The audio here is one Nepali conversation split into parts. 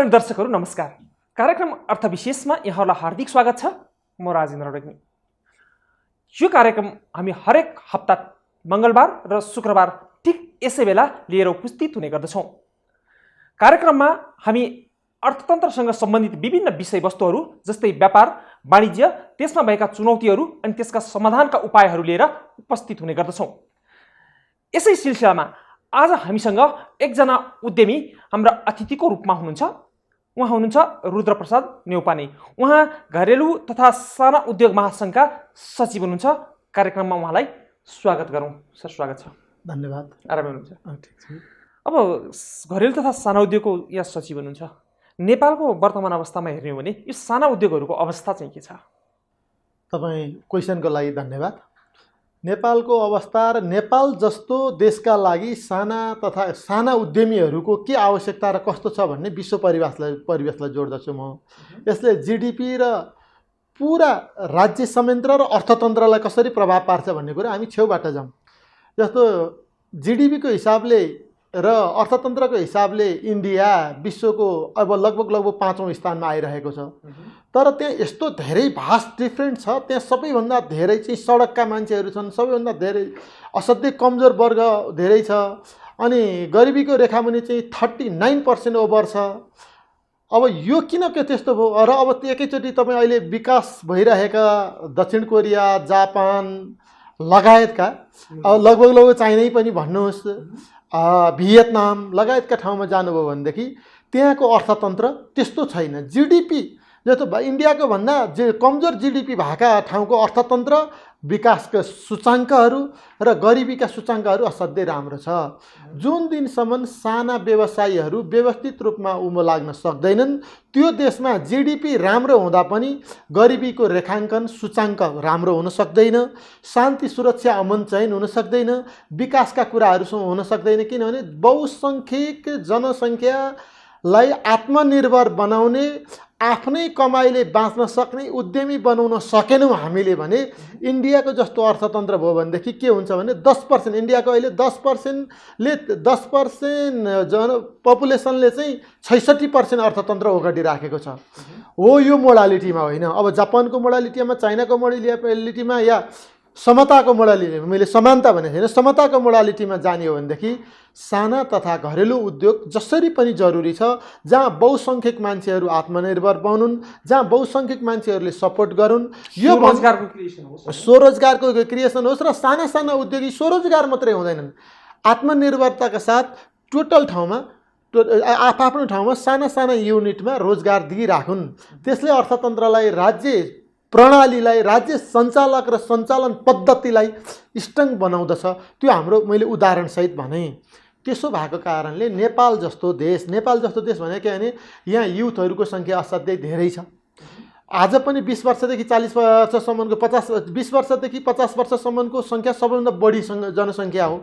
आदरणीय दर्शकहरू नमस्कार। कार्यक्रम अर्थविशेषमा यहाँहरूलाई हार्दिक स्वागत छ। म राजेन्द्र रेग्मी। यो कार्यक्रम हामी हरेक हप्ता मङ्गलबार र शुक्रबार ठिक यसै बेला लिएर उपस्थित हुने गर्दछौँ। कार्यक्रममा हामी अर्थतन्त्रसँग सम्बन्धित विभिन्न विषयवस्तुहरू जस्तै व्यापार, वाणिज्य, त्यसमा भएका चुनौतीहरू अनि त्यसका समाधानका उपायहरू लिएर उपस्थित हुने गर्दछौँ। यसै सिलसिलामा आज हामीसँग एकजना उद्यमी हाम्रा अतिथिको रूपमा हुनुहुन्छ। उहाँ हुनुहुन्छ रुद्रप्रसाद न्यौपाने। उहाँ घरेलु तथा साना उद्योग महासङ्घका सचिव हुनुहुन्छ। कार्यक्रममा उहाँलाई स्वागत गरौँ। सर, स्वागत छ। धन्यवाद। आरामै हुनुहुन्छ? ठिक छ। अब घरेलु तथा साना उद्योगको यहाँ सचिव हुनुहुन्छ। नेपालको वर्तमान अवस्थामा हेर्ने हो भने यो साना उद्योगहरूको अवस्था चाहिँ के छ? तपाईँ क्वेसनको लागि धन्यवाद। नेपालको अवस्था र नेपाल जस्तो देशका लागि साना उद्यमीहरूको के आवश्यकता र कस्तो छ भन्ने विश्व परिवेशलाई जोड्दछु म। यसले जिडिपी र पुरा राज्य संयन्त्र र अर्थतन्त्रलाई कसरी प्रभाव पार्छ भन्ने कुरा हामी छेउबाट जाउँ। जस्तो जिडिपीको हिसाबले र अर्थतन्त्रको हिसाबले इन्डिया विश्वको अब लगभग 5औं स्थानमा आइरहेको छ। तर त्यहाँ यस्तो धेरै भास्ट डिफ्रेन्ट छ। त्यहाँ सबैभन्दा धेरै चाहिँ सडकका मान्छेहरू छन्, सबैभन्दा धेरै असाध्यै कमजोर वर्ग धेरै छ, अनि गरिबीको रेखामुनि चाहिँ 39% ओभर छ। अब यो किन के त्यस्तो भयो? र अब एकैचोटि तपाईँ अहिले विकास भइरहेका दक्षिण कोरिया, जापान लगायतका अब लगभग चाइनै पनि भन्नुहोस्, भियतनाम लगायतका ठाउँमा जानुभयो भनेदेखि त्यहाँको अर्थतन्त्र त्यस्तो छैन। जिडिपी जस्तो इन्डियाको भन्दा कमजोर जिडिपी भएका ठाउँको अर्थतन्त्र, विकासका सूचाङ्कहरू र गरिबीका सूचाङ्कहरू असाध्यै राम्रो छ। जुन दिनसम्म साना व्यवसायीहरू व्यवस्थित रूपमा उँभो लाग्न सक्दैनन्, त्यो देशमा जिडिपी राम्रो हुँदा पनि गरिबीको रेखाङ्कन सूचाङ्क राम्रो हुन सक्दैन, शान्ति सुरक्षा अमन चयन हुन सक्दैन, विकासका कुराहरू हुन सक्दैन। किनभने बहुसङ्ख्यक जनसङ्ख्यालाई आत्मनिर्भर बनाउने, आफ्नै कमाइले बाँच्न सक्ने उद्यमी बनाउन सकेनौँ हामीले भने इन्डियाको जस्तो अर्थतन्त्र भयो भनेदेखि के हुन्छ भने 10% इन्डियाको अहिले 10% पपुलेसनले चाहिँ 66% अर्थतन्त्र अगाडि राखेको छ। हो, यो मोडालिटीमा होइन। अब जापानको मोडालिटीमा, चाइनाको मोडालिटीमा या समताको मोडालिटीमा, मैले समानता भनेको छैन, समताको मोडालिटीमा जाने हो भनेदेखि साना तथा घरेलु उद्योग जसरी पनि जरुरी छ। जहाँ बहुसङ्ख्यक मान्छेहरू आत्मनिर्भर बनुन्, जहाँ बहुसङ्ख्यक मान्छेहरूले सपोर्ट गरून्, यो रोजगारको क्रिएसन होस्, स्वरोजगारको क्रिएसन होस्। र साना साना उद्योगी स्वरोजगार मात्रै हुँदैनन्, आत्मनिर्भरताका साथ टोटल ठाउँमा आफ्नो ठाउँमा साना साना युनिटमा रोजगार दिइराखुन्। त्यसले अर्थतन्त्रलाई, राज्य प्रणालीलाई, राज्य सञ्चालक र सञ्चालन पद्धतिलाई स्ट्रङ बनाउँदछ। त्यो हाम्रो मैले उदाहरणसहित भने। त्यसो भएको कारणले नेपाल जस्तो देश भनेको के भने यहाँ युथहरूको सङ्ख्या असाध्यै धेरै छ। आज पनि 20 वर्षदेखि 40 वर्षसम्मको 20 वर्षदेखि 50 वर्षसम्मको सङ्ख्या सबैभन्दा बढी जनसङ्ख्या हो।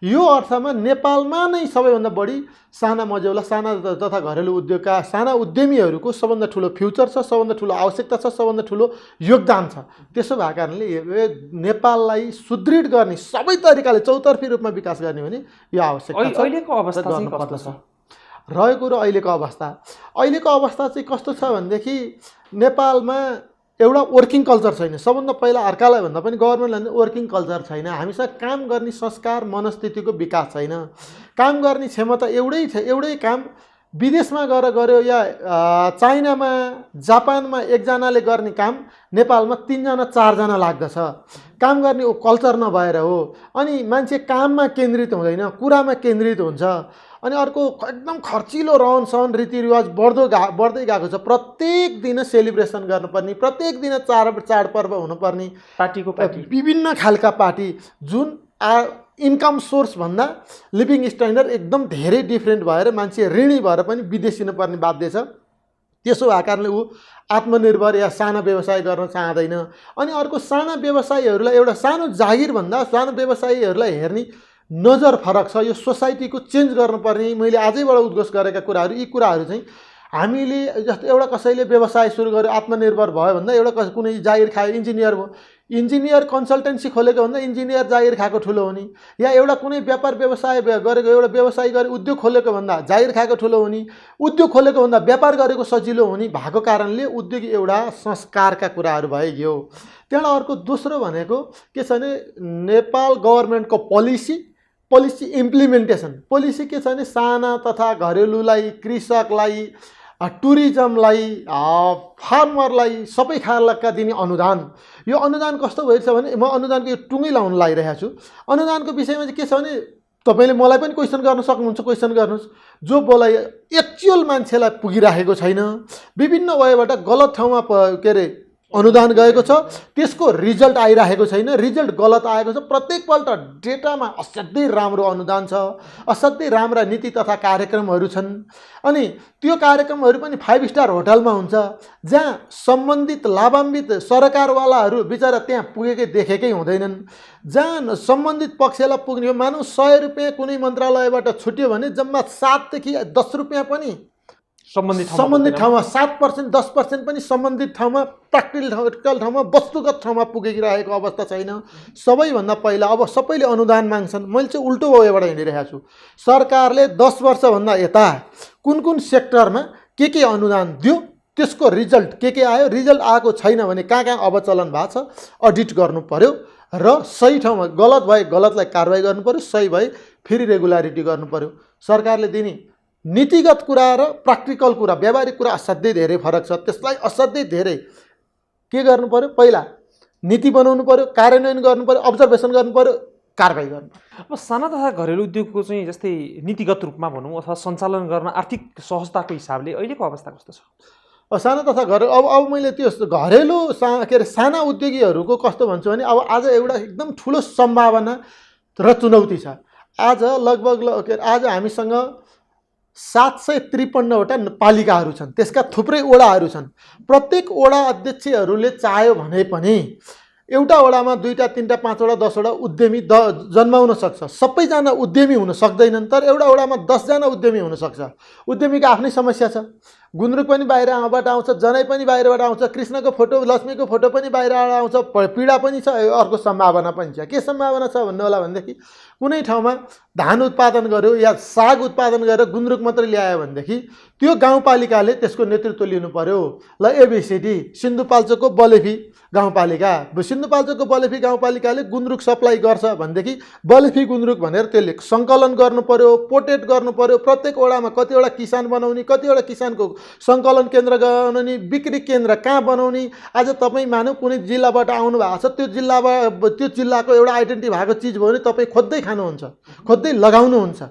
यो अर्थमा नेपालमा नै सबैभन्दा बढी साना मझौला, साना तथा घरेलु उद्योगका साना उद्यमीहरूको सबभन्दा ठुलो फ्युचर छ, सबभन्दा ठुलो आवश्यकता छ, सबभन्दा ठुलो योगदान छ। त्यसो भएको कारणले नेपाललाई सुदृढ गर्ने सबै तरिकाले चौतर्फी रूपमा विकास गर्ने भने यो आवश्यकता छ। अहिलेको अवस्था चाहिँ कस्तो छ रहेको? र अहिलेको अवस्था चाहिँ कस्तो छ भनेदेखि नेपालमा एउटा वर्किङ कल्चर छैन। सबभन्दा पहिला अर्कालाई भन्दा पनि गभर्मेन्टले वर्किङ कल्चर छैन। हामीसँग काम गर्ने संस्कार, मनस्थितिको विकास छैन। काम गर्ने क्षमता एउटै काम विदेशमा गर्यो या चाइनामा, जापानमा एकजनाले गर्ने काम नेपालमा 3जना 4जना लाग्दछ। काम गर्ने कल्चर नभएर हो। अनि मान्छे काममा केन्द्रित हुँदैन, कुरामा केन्द्रित हुन्छ। अनि अर्को एकदम खर्चिलो रहनसहन, रीतिरिवाज बढ्दै गएको छ। प्रत्येक दिन सेलिब्रेसन गर्नुपर्ने, प्रत्येक दिन चाडपर्व हुनुपर्ने, विभिन्न खालका पार्टी, जुन इन्कम सोर्स भन्दा लिभिङ स्ट्यान्डर्ड एकदम धेरै डिफ्रेन्ट भएर मान्छे ऋणी भएर पनि विदेशिनु पर्ने बाध्य छ। त्यसो भएको कारणले ऊ आत्मनिर्भर या साना व्यवसाय गर्न चाहँदैन। अनि अर्को साना व्यवसायीहरूलाई एउटा सानो जागिरभन्दा सानो व्यवसायीहरूलाई हेर्ने नजर फरक छ। यो सोसाइटीको चेन्ज गर्नुपर्ने, मैले आजैबाट उद्घोष गरेका कुराहरू, यी कुराहरू चाहिँ हामीले जस्तो एउटा कसैले व्यवसाय सुरु गर्यो, आत्मनिर्भर भयो भन्दा एउटा कुनै जागिर खायो, इन्जिनियर भयो, इन्जिनियर कन्सल्टेन्सी खोलेको भन्दा इन्जिनियर जागिर खाएको ठुलो हो नि, या एउटा कुनै व्यापार व्यवसाय गरेको एउटा व्यवसाय गरे उद्योग खोलेको भन्दा जागिर खाएको ठुलो हो नि, उद्योग खोलेको भन्दा व्यापार गरेको सजिलो हो नि भएको कारणले उद्योग एउटा संस्कारका कुराहरू भइगयो। त्यहाँबाट अर्को दोस्रो भनेको के छ भने नेपाल गभर्मेन्टको पोलिसी इम्प्लिमेन्टेसन। पोलिसी के छ भने साना तथा घरेलुलाई, कृषकलाई, टुरिज्मलाई, फार्मरलाई सबै खालका दिने अनुदान। यो अनुदान कस्तो भइरहेछ भने म अनुदानको यो टुङ्गै लाउन लागिरहेको छु। अनुदानको विषयमा चाहिँ के छ भने तपाईँले मलाई पनि क्वेसन गर्न सक्नुहुन्छ, क्वेसन गर्नुहोस्। जो बोलाइ एक्चुअल मान्छेलाई पुगिराखेको छैन, विभिन्न वेबाट गलत ठाउँमा के अरे अनुदान गएको छ, त्यसको रिजल्ट आइरहेको छैन, रिजल्ट गलत आएको छ। प्रत्येकपल्ट डेटामा असाध्यै राम्रो अनुदान छ, असाध्यै राम्रा नीति तथा कार्यक्रमहरू छन्। अनि त्यो कार्यक्रमहरू पनि 5 स्टार होटलमा हुन्छ, जहाँ सम्बन्धित लाभान्वित सरकारवालाहरू बिचरा त्यहाँ पुगेकै देखेकै हुँदैनन्। जहाँ सम्बन्धित पक्षलाई पुग्ने मानौँ 100 रुपियाँ कुनै मन्त्रालयबाट छुट्यो भने जम्मा 7 देखि 10 रुपियाँ पनि सम्बन्धित ठाउँमा, 7% 10% पनि सम्बन्धित ठाउँमा, प्र्याक्टिकल ठाउँमा, वस्तुगत ठाउँमा पुगिरहेको अवस्था छैन। सबैभन्दा पहिला अब सबैले अनुदान माग्छन्। मैले चाहिँ उल्टो वेबाट हिँडिरहेको छु। सरकारले 10 वर्षभन्दा यता कुन कुन सेक्टरमा के अनुदान दियो, त्यसको रिजल्ट के आयो, रिजल्ट आएको छैन भने कहाँ अवचलन भएको छ अडिट गर्नु पर्यो र सही ठाउँमा गलत भए गलतलाई कारवाही गर्नु पर्यो, सही भए फेरि रेगुलारिटी गर्नु पर्यो। सरकारले दिने नीतिगत कुरा र प्र्याक्टिकल कुरा, व्यावहारिक कुरा असाध्यै धेरै फरक छ। त्यसलाई असाध्यै धेरै के गर्नु पर्यो, पहिला नीति बनाउनु पर्यो, कार्यान्वयन गर्नु पर्यो, अब्जर्भेसन गर्नु पर्यो, कारवाही गर्नु। अब साना तथा घरेलु उद्योगको चाहिँ जस्तै नीतिगत रूपमा भनौँ अथवा सञ्चालन गर्न आर्थिक सहजताको हिसाबले अहिलेको अवस्था कस्तो छ? साना तथा अब मैले त्यो घरेलु के अरे साना उद्योगीहरूको कस्तो भन्छु भने अब आज एउटा एकदम ठुलो सम्भावना र चुनौती छ। आज लगभग आज हामीसँग 753वटा पालिकाहरू छन्, त्यसका थुप्रै वडाहरू छन्। प्रत्येक वडा अध्यक्षहरूले चाह्यो भने पनि एउटा वडामा 2टा 3टा 5वटा 10वटा उद्यमी जन्माउन सक्छ। सबैजना उद्यमी हुन सक्दैनन्, तर एउटा वडामा 10 जना उद्यमी हुन सक्छ। उद्यमीको आफ्नै समस्या छ। गुन्द्रुक पनि बाहिरबाट आउँछ, जनै पनि बाहिरबाट आउँछ, कृष्णको फोटो लक्ष्मीको फोटो पनि बाहिरबाट आउँछ, पीडा पनि छ, अर्को सम्भावना पनि छ। के सम्भावना छ भन्नु होला भनेदेखि कुनै ठाउँमा धान उत्पादन गर्यो या साग उत्पादन गरेर गुन्द्रुक मात्रै ल्यायो भनेदेखि त्यो गाउँपालिकाले त्यसको नेतृत्व लिनु पर्यो। ल एबिसिडी सिन्धुपाल्चोकको बलेफी गाउँपालिका, सिन्धुपाल्चोकको बलेफी गाउँपालिकाले गुन्द्रुक सप्लाई गर्छ भनेदेखि बलेफी गुन्द्रुक भनेर त्यसले सङ्कलन गर्नु पर्यो, पोर्ट्रेट गर्नु पर्यो। प्रत्येक वडामा कतिवटा किसान बनाउने, कतिवटा किसानको सङ्कलन केन्द्र बनाउने, बिक्री केन्द्र कहाँ बनाउने। आज तपाईँ मानौँ कुनै जिल्लाबाट आउनु भएको छ, त्यो जिल्लाको एउटा आइडेन्टिटी भएको चिज भयो भने तपाईँ खोज्दै खानुहुन्छ, खोज्दै लगाउनुहुन्छ।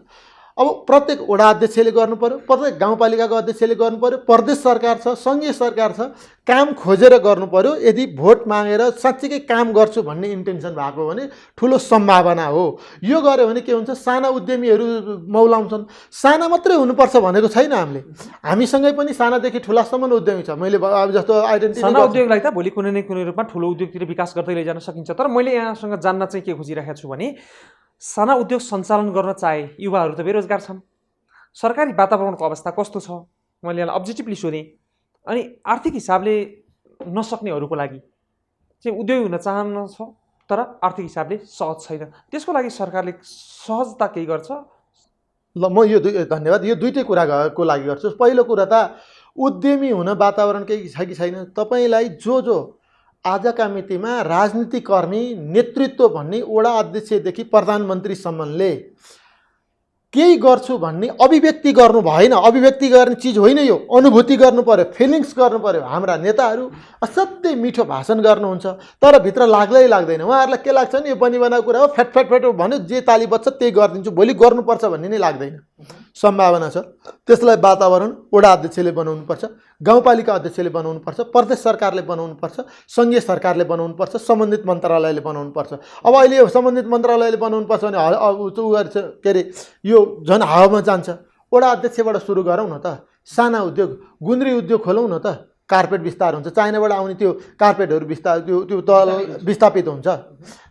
अब प्रत्येक वडा अध्यक्षले गर्नु पर्यो, प्रत्येक गाउँपालिकाको अध्यक्षले गर्नु पर्यो, प्रदेश सरकार छ, सङ्घीय सरकार छ, काम खोजेर गर्नु पर्यो। यदि भोट मागेर साँच्चीकै काम गर्छु भन्ने इन्टेन्सन भएको भने ठुलो सम्भावना हो। यो गर्यो भने के हुन्छ, साना उद्यमीहरू मौलाउँछन्। साना मात्रै हुनुपर्छ भनेको छैन हामीले, हामीसँगै पनि सानादेखि ठुलासम्म उद्यमी छ। मैले अब जस्तो आइडेन्टिटी साना उद्योगलाई त भोलि कुनै न कुनै रूपमा ठुलो उद्योगतिर विकास गर्दै लैजान सकिन्छ। तर मैले यहाँसँग जान्न चाहिँ के खोजिरहेको छु भने साना उद्योग सञ्चालन गर्न चाहे युवाहरू त बेरोजगार छन्, सरकारी वातावरणको अवस्था कस्तो छ मैले यसलाई अब्जेक्टिभली सोधेँ। अनि आर्थिक हिसाबले नसक्नेहरूको लागि चाहिँ उद्योग हुन चाहन्छ तर आर्थिक हिसाबले सहज छैन, त्यसको लागि सरकारले सहजता केही गर्छ? ल म यो धन्यवाद, यो दुईटै कुराको लागि गर्छु। पहिलो कुरा त उद्यमी हुन वातावरण केही छ कि छैन। तपाईँलाई जो आजका मितिमा राजनीतिकर्मी नेतृत्व भन्ने वडा अध्यक्षदेखि प्रधानमन्त्रीसम्मले केही गर्छु भन्ने अभिव्यक्ति गर्नु भएन। अभिव्यक्ति गर्ने चिज होइन यो, अनुभूति गर्नु पर्यो, फिलिङ्स गर्नु पर्यो। हाम्रा नेताहरू असाध्यै मिठो भाषण गर्नुहुन्छ तर भित्र लाग्दैन। उहाँहरूलाई के लाग्छ नि यो बनिबनाएको कुरा हो, फ्याट भन्यो जे ताली बज्छ त्यही गरिदिन्छु, भोलि गर्नुपर्छ भन्ने नै लाग्दैन। सम्भावना छ, त्यसलाई वातावरण वडा अध्यक्षले बनाउनुपर्छ, गाउँपालिका अध्यक्षले बनाउनुपर्छ, प्रदेश सरकारले बनाउनुपर्छ, सङ्घीय सरकारले बनाउनुपर्छ, सम्बन्धित मन्त्रालयले बनाउनुपर्छ। अब अहिले यो सम्बन्धित मन्त्रालयले बनाउनुपर्छ भने के अरे यो झन् हावामा जान्छ। वडा अध्यक्षबाट सुरु गरौँ न त, साना उद्योग गुन्द्री उद्योग खोलौँ न त, कार्पेट विस्तार हुन्छ। चाइनाबाट आउने त्यो कार्पेटहरू त्यो तल विस्थापित हुन्छ।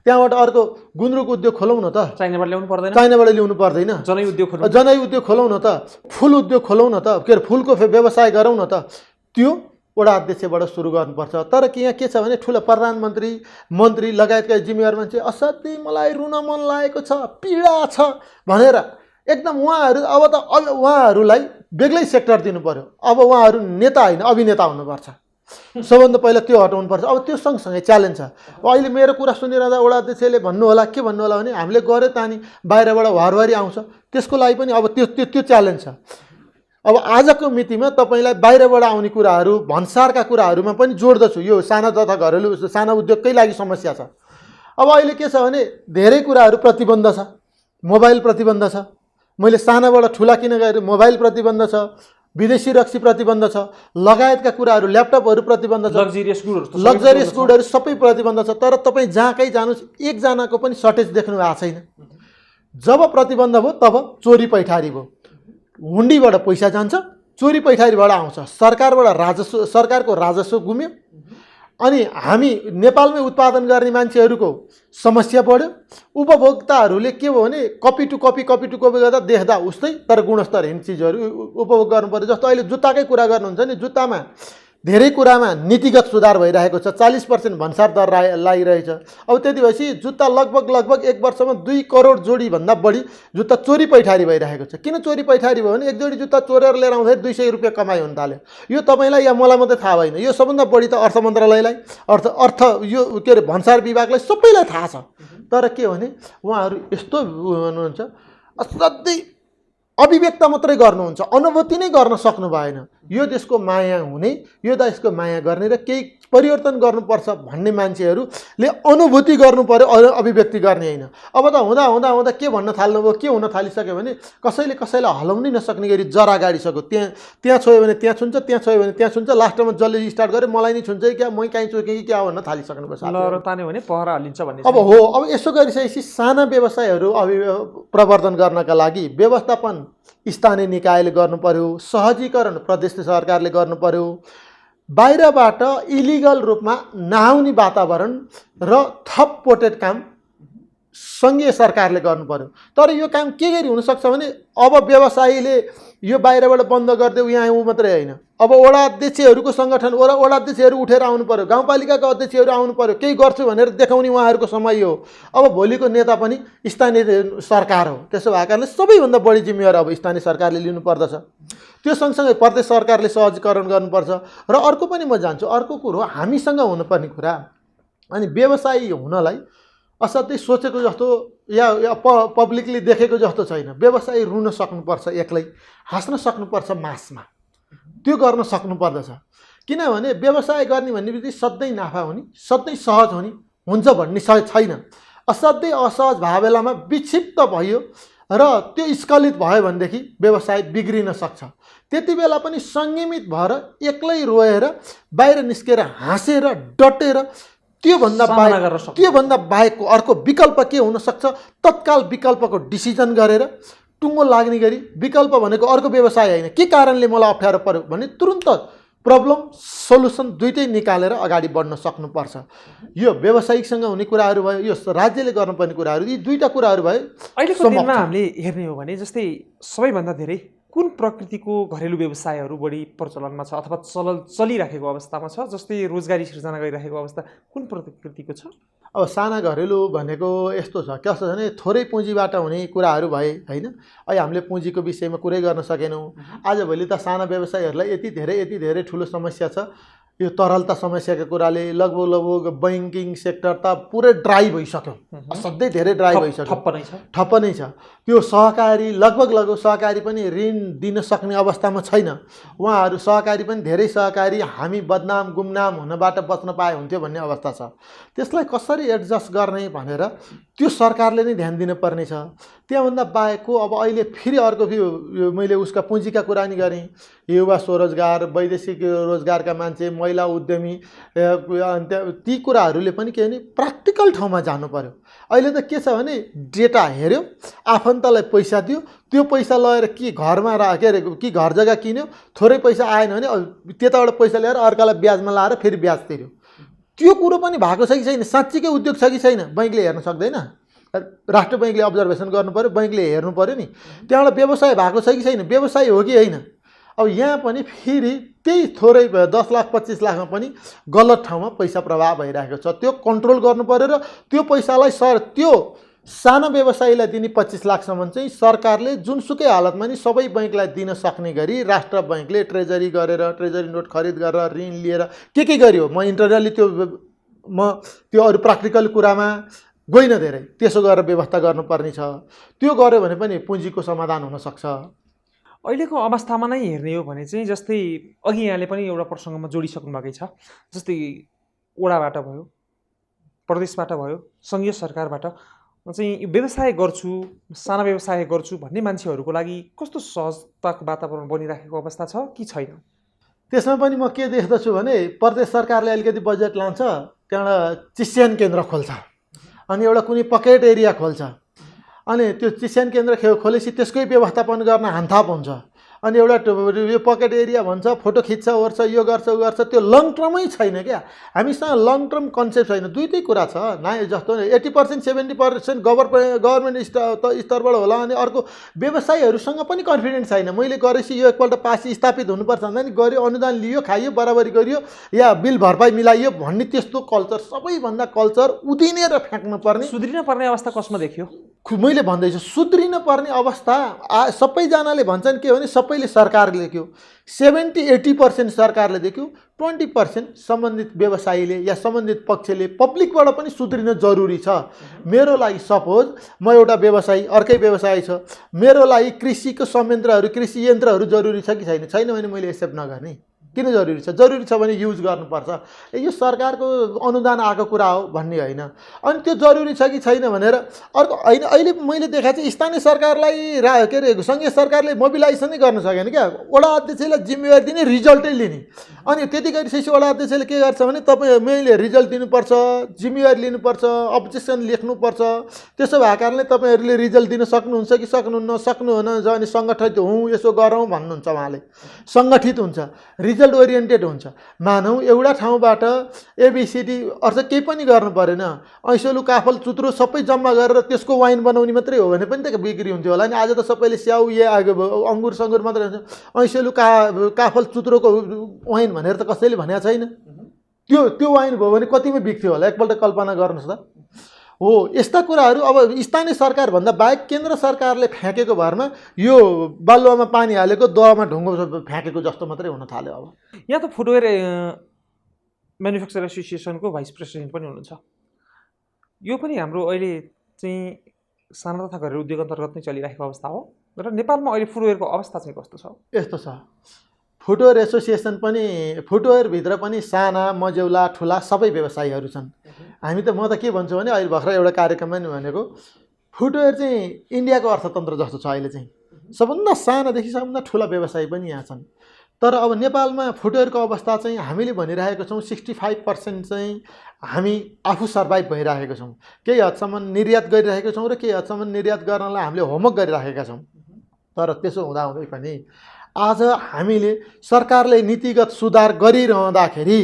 त्यहाँबाट अर्को गुन्द्रुक उद्योग खोलौँ न त, चाइनाबाट ल्याउनु पर्दैन। जनै उद्योग खोलौँ न त, फुल उद्योग खोलौँ न त, के अरे फुलको व्यवसाय गरौँ न त। त्यो वडा अध्यक्षबाट सुरु गर्नुपर्छ। तर के यहाँ के छ भने ठुलो प्रधानमन्त्री मन्त्री लगायतका जिम्मेवार मान्छे असाध्यै मलाई रुन मन लागेको छ, पीडा छ भनेर एकदम अब उहाँहरूलाई बेग्लै सेक्टर दिनु पर्यो। अब उहाँहरू नेता होइन अभिनेता हुनुपर्छ। सबभन्दा पहिला त्यो हटाउनुपर्छ। अब त्यो सँगसँगै च्यालेन्ज छ। अहिले मेरो कुरा सुनिरहँदा वडा अध्यक्षले भन्नु होला भने हामीले गरे तानी बाहिरबाट वारवारी आउँछ, त्यसको लागि पनि अब त्यो च्यालेन्ज छ। अब आजको मितिमा तपाईँलाई बाहिरबाट आउने कुराहरू भन्सारका कुराहरूमा पनि जोड्दछु। यो साना तथा घरेलु साना उद्योगकै लागि समस्या छ। अब अहिले के छ भने धेरै कुराहरू प्रतिबन्ध छ। मोबाइल प्रतिबन्ध छ, मैले सानाबाट ठुला किन गएर मोबाइल प्रतिबन्ध छ, विदेशी रक्सी प्रतिबन्ध छ, लगायतका कुराहरू ल्यापटपहरू प्रतिबन्ध छ, लग्जरियस गुडहरू सबै प्रतिबन्ध छ। तर तपाईँ जहाँकै जानुहोस् एकजनाको पनि सर्टेज देख्नु भएको छैन। जब प्रतिबन्ध भयो तब चोरी पैठारी भयो, हुन्डीबाट पैसा जान्छ, चोरी पैठारीबाट आउँछ, सरकारको राजस्व गुम्यो। अनि हामी नेपालमै उत्पादन गर्ने मान्छेहरूको समस्या बढ्यो। उपभोक्ताहरूले के भयो भने कपी टु कपी गर्दा देख्दा उस्तै तर गुणस्तरहीन चिजहरू उपभोग गर्नु पर्यो। जस्तो अहिले जुत्ताकै कुरा गर्नुहुन्छ नि, जुत्तामा धेरै कुरामा नीतिगत सुधार भइरहेको छ। 40% भन्सार दर लागिरहेछ। अब त्यति भएपछि जुत्ता लगभग 1 वर्षमा 2 करोड जोडीभन्दा बढी जुत्ता चोरी पैठारी भइरहेको छ। किन चोरी पैठारी भयो भने एक जोडी जुत्ता चोरेर लिएर आउँदाखेरि 200 रुपियाँ कमाइ हुन थाल्यो। यो तपाईँलाई या मलाई मात्रै थाहा भएन, यो सबभन्दा बढी त अर्थ मन्त्रालयलाई यो के अरे भन्सार विभागलाई सबैलाई थाहा छ। तर के हो भने उहाँहरू यस्तो हुनुहुन्छ, असाध्यै अभिव्यक्त मात्रै गर्नुहुन्छ, अनुभूति नै गर्न सक्नु भएन। यो देशको माया हुने, यो देशको माया गर्ने र केही परिवर्तन गर्नुपर्छ भन्ने मान्छेहरूले अनुभूति गर्नु पर्यो, अभिव्यक्ति गर्ने होइन। अब त हुँदा के भन्न थाल्नुभयो, के हुन थालिसक्यो भने कसैले कसैलाई हलाउनै नसक्ने गरी जरा गाडिसक्यो। त्यहाँ छोयो भने त्यहाँ छुन्छ, त्यहाँ छोयो भने त्यहाँ छुन्छ। लास्टमा जसले स्टार्ट गरे मलाई नै छुन्छ कि क्या, मै कहीँ चुकेँ कि क्या भन्न थालिसक्नुपर्छ। तान्यो भने पहरा हालिन्छ भन्ने। अब यसो गरिसकेपछि साना व्यवसायहरू प्रवर्धन गर्नका लागि व्यवस्थापन स्थानीय निकायले गर्नु पर्यो, सहजीकरण प्रदेश सरकारले गर्नु पर्यो, बाहिरबाट इलिगल रूपमा नआउने वातावरण र थप पोटेड काम सङ्घीय सरकारले गर्नु पर्यो। तर यो काम के गरी हुनसक्छ भने अब व्यवसायीले यो बाहिरबाट बन्द गरिदियो यहाँ मात्रै होइन, अब वडा अध्यक्षहरूको सङ्गठन वडा अध्यक्षहरू उठेर आउनु पर्यो, गाउँपालिकाका अध्यक्षहरू आउनु पर्यो, केही गर्छु भनेर देखाउने उहाँहरूको समय हो। अब भोलिको नेता पनि स्थानीय सरकार हो। त्यसो भएको कारणले सबैभन्दा बढी जिम्मेवार अब स्थानीय सरकारले लिनुपर्दछ। त्यो सँगसँगै प्रदेश सरकारले सहजीकरण गर्नुपर्छ। र अर्को पनि म जान्छु, अर्को कुरो हामीसँग हुनुपर्ने कुरा, अनि व्यवसायी हुनलाई असाध्यै सोचेको जस्तो या पब्लिकले देखेको जस्तो छैन। व्यवसायी रुन सक्नुपर्छ, एक्लै हाँस्न सक्नुपर्छ मासमा, त्यो गर्न सक्नुपर्दछ। किनभने व्यवसाय गर्ने भन्ने बित्तिकै सधैँ नाफा हुने, सधैँ सहज हुने हुन्छ भन्ने छैन। असाध्यै असहज भए बेलामा विक्षिप्त भयो र त्यो स्खलित भयो भनेदेखि व्यवसाय बिग्रिन सक्छ। त्यति बेला पनि संयमित भएर एक्लै रोएर बाहिर निस्केर हाँसेर डटेर त्योभन्दा बाहेकको अर्को विकल्प के हुनसक्छ, तत्काल विकल्पको डिसिजन गरेर टुङ्गो लाग्ने गरी विकल्प भनेको अर्को व्यवसाय होइन, के कारणले मलाई अप्ठ्यारो पर्यो भने तुरुन्त प्रब्लम सोल्युसन दुइटै निकालेर अगाडि बढ्न सक्नुपर्छ। यो व्यावसायिकसँग हुने कुराहरू भयो, यो राज्यले गर्नुपर्ने कुराहरू, यी दुईटा कुराहरू भयो। अहिलेको दिनमा हामीले हेर्ने हो भने जस्तै सबैभन्दा धेरै कुन प्रकृतिको घरेलु व्यवसायहरू बढी प्रचलनमा छ अथवा चलिराखेको अवस्थामा छ, जस्तै रोजगारी सिर्जना गरिराखेको अवस्था कुन प्रकृतिको छ? अब साना घरेलु भनेको यस्तो छ, कस्तो छ भने थोरै पुँजीबाट हुने कुराहरू भए होइन। अहिले हामीले पुँजीको विषयमा कुरै गर्न सकेनौँ। आजभोलि त साना व्यवसायीहरूलाई यति धेरै ठुलो समस्या छ। यो तरलता समस्याको कुराले लगभग बैंकिङ सेक्टर त पुरै ड्राई भइसक्यो, असाध्यै धेरै ड्राई भइसक्यो, ठप्प नै छ। त्यो सहकारी लगभग सहकारी पनि ऋण दिन सक्ने अवस्थामा छैन। उहाँहरू सहकारी पनि धेरै सहकारी हामी बदनाम गुमनाम हुनबाट बच्न पाए हुन्थ्यो भन्ने अवस्था छ। त्यसलाई कसरी एडजस्ट गर्ने भनेर त्यो सरकारले नै ध्यान दिनुपर्ने छ। त्यहाँभन्दा बाहेकको अब अहिले फेरि अर्को मैले उसका पुँजीका कुरा नि गरेँ, युवा स्वरोजगार, वैदेशिक रोजगारका मान्छे, महिला उद्यमी, ती कुराहरूले पनि के भने प्र्याक्टिकल ठाउँमा जानु पर्यो। अहिले त के छ भने डेटा हेऱ्यो, आफन्तलाई पैसा दियो, त्यो पैसा लगेर कि घरमा कि घर जग्गा किन्यो, थोरै पैसा आएन भने त्यताबाट पैसा ल्याएर अर्कालाई ब्याजमा लाएर फेरि ब्याज तिर्यो। त्यो कुरो पनि भएको छ कि छैन, साँच्चीकै उद्योग छ कि छैन, बैंकले हेर्न सक्दैन। राष्ट्र बैंकले अब्जर्भेसन गर्नु पर्यो, बैंकले हेर्नु पर्यो नि, त्यहाँबाट व्यवसाय भएको छ कि छैन, व्यवसाय हो कि होइन। अब यहाँ पनि फेरि त्यही थोरै 10 लाख 25 लाखमा पनि गलत ठाउँमा पैसा प्रवाह भइरहेको छ। त्यो कन्ट्रोल गर्नु पर्यो र त्यो पैसालाई त्यो सानो व्यवसायीलाई दिने 25 लाखसम्म चाहिँ सरकारले जुनसुकै हालतमा नि सबै बैंकलाई दिन सक्ने गरी राष्ट्र बैंकले ट्रेजरी गरेर ट्रेजरी नोट खरिद गरेर ऋण लिएर के गर्यो। म त्यो अरू प्र्याक्टिकल कुरामा गइन धेरै, त्यसो गरेर व्यवस्था गर्नुपर्ने छ। त्यो गर्यो भने पनि पुँजीको समाधान हुन सक्छ। अहिलेको अवस्थामा नै हेर्ने हो भने चाहिँ जस्तै अघि यहाँले पनि एउटा प्रसङ्गमा जोडिसक्नु भएकै छ, जस्तै वडाबाट भयो, प्रदेशबाट भयो, सङ्घीय सरकारबाट चाहिँ व्यवसाय गर्छु, साना व्यवसाय गर्छु भन्ने मान्छेहरूको लागि कस्तो सहजताको वातावरण बनिराखेको अवस्था छ कि छैन? त्यसमा पनि म के देख्दछु भने प्रदेश सरकारले अलिकति बजेट लान्छ, त्यहाँबाट चिस्यान केन्द्र खोल्छ, अनि एउटा कुनै पकेट एरिया खोल्छ, अनि त्यो चिस्यान केन्द्र खोलेपछि त्यसकै व्यवस्थापन गर्न हान्थाप हुन्छ। अनि एउटा यो पकेट एरिया भन्छ, फोटो खिच्छ ओर्छ, यो गर्छ उ गर्छ, त्यो लङ टर्मै छैन क्या। हामीसँग लङ टर्म कन्सेप्ट छैन। दुईटै कुरा छ ना, जस्तो 80% 70% गभर्मेन्ट स्तरबाट होला, अनि अर्को व्यवसायीहरूसँग पनि कन्फिडेन्स छैन। मैले गरेपछि यो एकपल्ट पास स्थापित हुनुपर्छ भन्दा नि गऱ्यो, अनुदान लियो, खाइयो, बराबरी गरियो, या बिल भरपाई मिलाइयो भन्ने त्यस्तो कल्चर, सबैभन्दा कल्चर उदिनेर फ्याँक्नु पर्ने, सुध्रिन पर्ने अवस्था कसमा देखियो? मैले भन्दैछु सुध्रिन पर्ने अवस्था। सबैजनाले भन्छन् के भने सबैले सरकारले देख्यो, 70-80% सरकारले देख्यो, 20% सम्बन्धित व्यवसायीले या सम्बन्धित पक्षले पब्लिकबाट पनि सुध्रिन जरुरी छ। मेरो लागि सपोज म एउटा व्यवसायी, अर्कै व्यवसायी छ, मेरो लागि कृषिको संयन्त्रहरू, कृषि यन्त्रहरू जरुरी छ कि छैन? छैन भने मैले एक्सेप्ट नगर्ने। किन जरुरी छ? जरुरी छ भने युज गर्नुपर्छ। यो सरकारको अनुदान आएको कुरा हो भन्ने होइन। अनि त्यो जरुरी छ कि छैन भनेर अर्को होइन। अहिले मैले देखा चाहिँ स्थानीय सरकारलाई के अरे सङ्घीय सरकारले मोबिलाइजेसनै गर्न सकेन क्या। वडा अध्यक्षलाई जिम्मेवारी दिने, रिजल्टै लिने। अनि त्यति गरिसकेपछि वडा अध्यक्षले के गर्छ भने तपाईँ मैले रिजल्ट दिनुपर्छ, जिम्मेवारी लिनुपर्छ, अब्जेक्सन लेख्नुपर्छ। त्यसो भएको कारणले तपाईँहरूले रिजल्ट दिन सक्नुहुन्छ कि सक्नुहुन्न अनि सङ्गठित हुँ यसो गरौँ भन्नुहुन्छ। उहाँले सङ्गठित हुन्छ, रिजल्ट ओरिएन्टेड हुन्छ। मानौँ एउटा ठाउँबाट एबिसिडी अर्थ केही पनि गर्नु परेन, ऐसोलु काफल चुत्रो सबै जम्मा गरेर त्यसको वाइन बनाउने मात्रै हो भने पनि त बिक्री हुन्थ्यो होला नि। आज त सबैले स्याउ अङ्गुर सङ्गुर मात्रै हुन्छ, ऐसोलु काफल चुत्रोको वाइन भनेर त कसैले भनेको छैन। त्यो वाइन भयो भने कतिमा बिक्थ्यो होला? एकपल्ट कल्पना गर्नुहोस् त। हो, यस्ता कुराहरू अब स्थानीय सरकारभन्दा बाहेक केन्द्र सरकारले फ्याँकेको भरमा यो बालुवामा पानी हालेको दहमा ढुङ्गो फ्याँकेको जस्तो मात्रै हुन थाल्यो। अब यहाँ त फुटवेयर म्यानुफ्याक्चर एसोसिएसनको भाइस प्रेसिडेन्ट पनि हुनुहुन्छ। यो पनि हाम्रो अहिले चाहिँ साना तथा घरेलु उद्योग अन्तर्गत नै चलिरहेको अवस्था हो र नेपालमा अहिले फुटवेयरको अवस्था चाहिँ कस्तो छ? यस्तो छ, फुटवेयर एसोसिएसन पनि, फुटवेयरभित्र पनि साना मझौला ठुला सबै व्यवसायीहरू छन्। हामी त म त के भन्छु भने अहिले भर्खर एउटा कार्यक्रममा नि भनेको फुटवेयर चाहिँ इन्डियाको अर्थतन्त्र जस्तो छ। अहिले चाहिँ सबभन्दा सानादेखि सबभन्दा ठुला व्यवसायी पनि यहाँ छन्। तर अब नेपालमा फुटवेयरको अवस्था चाहिँ हामीले भनिरहेको छौँ 65% चाहिँ हामी आफू सर्भाइभ भइरहेको छौँ। केही हदसम्म निर्यात गरिरहेको छौँ र केही हदसम्म निर्यात गर्नलाई हामीले होमवर्क गरिराखेका छौँ। तर त्यसो हुँदाहुँदै पनि आज हामीले सरकारले नीतिगत सुधार गरिरहँदाखेरि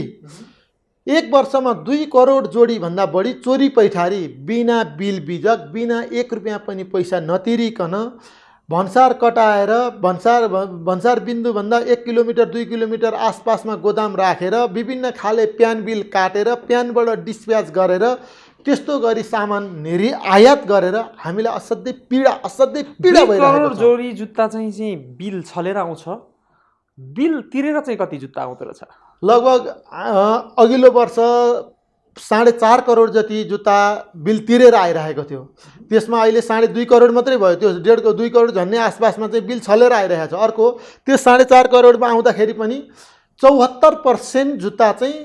1 वर्षमा 2 करोड जोडीभन्दा बढी चोरी पैठारी बिना बिल बिजक, बिना 1 रुपियाँ पनि पैसा नतिरिकन भन्सार कटाएर भन्सार बिन्दुभन्दा 1 किलोमिटर 2 किलोमिटर आसपासमा गोदाम राखेर विभिन्न खाले प्यान बिल काटेर प्यानबाट डिस्प्याच गरेर त्यस्तो गरी सामान आयात गरेर हामीलाई असाध्यै पीडा भइरहेको छ। जोडी जुत्ता चाहिँ बिल छलेर आउँछ, बिल तिरेर चाहिँ कति जुत्ता आउँदो रहेछ? लगभग अघिल्लो वर्ष 4.5 करोड जति जुत्ता बिल तिरेर आइरहेको थियो। त्यसमा अहिले 2.5 करोड मात्रै भयो। त्यो 2 करोड झन्ने आसपासमा चाहिँ बिल छलेर आइरहेको छ। अर्को त्यो 4.5 करोडमा आउँदाखेरि पनि 74% जुत्ता चाहिँ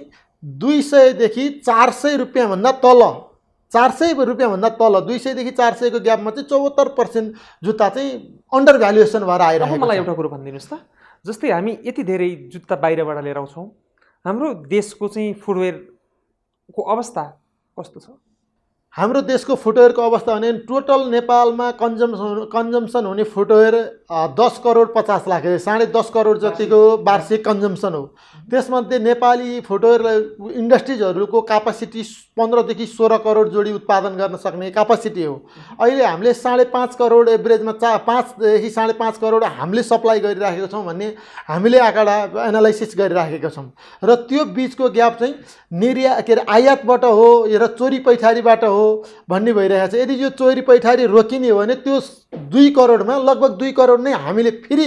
200 देखि 400 रुपियाँभन्दा तल, 400 रुपियाँभन्दा तल, 200 देखि 400 को ग्यापमा चाहिँ 74% जुत्ता चाहिँ अन्डर भ्यालुएसन भएर आइरहेको छ। मलाई एउटा कुरो भनिदिनुहोस् त, जस्तै हामी यति धेरै जुत्ता बाहिरबाट लिएर आउँछौँ, हाम्रो देशको चाहिँ फुटवेयरको अवस्था कस्तो छ? हाम्रो देशको फुटवेयरको अवस्था भने टोटल नेपालमा कन्जम्सन हुने फुटवेयर 10 करोड 50 लाख 10.5 करोड जतिको वार्षिक कन्जम्सन हो। त्यसमध्ये नेपाली फुटवेयर इन्डस्ट्रिजहरूको क्यापासिटी 15 देखि 16 करोड जोडी उत्पादन गर्न सक्ने क्यापासिटी हो। अहिले हामीले 5.5 करोड एभरेजमा 5 देखि 5.5 करोड हामीले सप्लाई गरिराखेका छौँ भन्ने हामीले आँकडा एनालाइसिस गरिराखेका छौँ। र त्यो बीचको ग्याप चाहिँ आयातबाट हो र चोरी पैठारीबाट हो भन्ने भइरहेको छ। यदि यो चोरी पैठारी रोकिने हो भने त्यो 2 करोडमा लगभग 2 करोड नै हामीले फेरि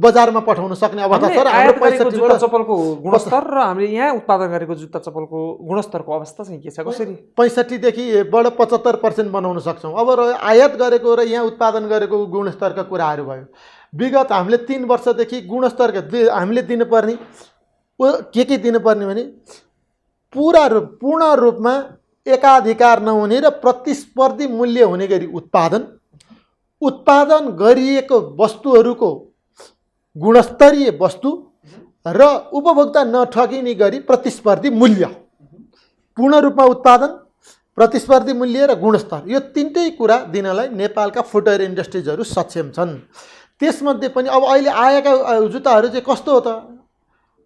बजारमा पठाउन सक्ने अवस्था छ। र हाम्रो जुत्ता चप्पलको गुणस्तर र हामीले यहाँ उत्पादन गरेको जुत्ता चप्पलको गुणस्तरको अवस्था चाहिँ के छ, कसरी? 65 देखि बाट 75% बनाउन सक्छौँ। अब आयात गरेको र यहाँ उत्पादन गरेको गुणस्तरका कुराहरू भयो। विगत हामीले 3 वर्षदेखि गुणस्तरका हामीले दिनुपर्ने के दिनुपर्ने भने पूर्ण रूपमा एकाधिकार नहुने र प्रतिस्पर्धी मूल्य हुने गरी उत्पादन गरिएको वस्तुहरूको गुणस्तरीय वस्तु र उपभोक्ता नठगिने गरी प्रतिस्पर्धी मूल्य, पूर्ण रूपमा उत्पादन, प्रतिस्पर्धी मूल्य र गुणस्तर, यो तीनटै कुरा दिनलाई नेपालका फुटवेयर इन्डस्ट्रिजहरू सक्षम छन्। त्यसमध्ये पनि अब अहिले आएका जुत्ताहरू चाहिँ कस्तो हो त?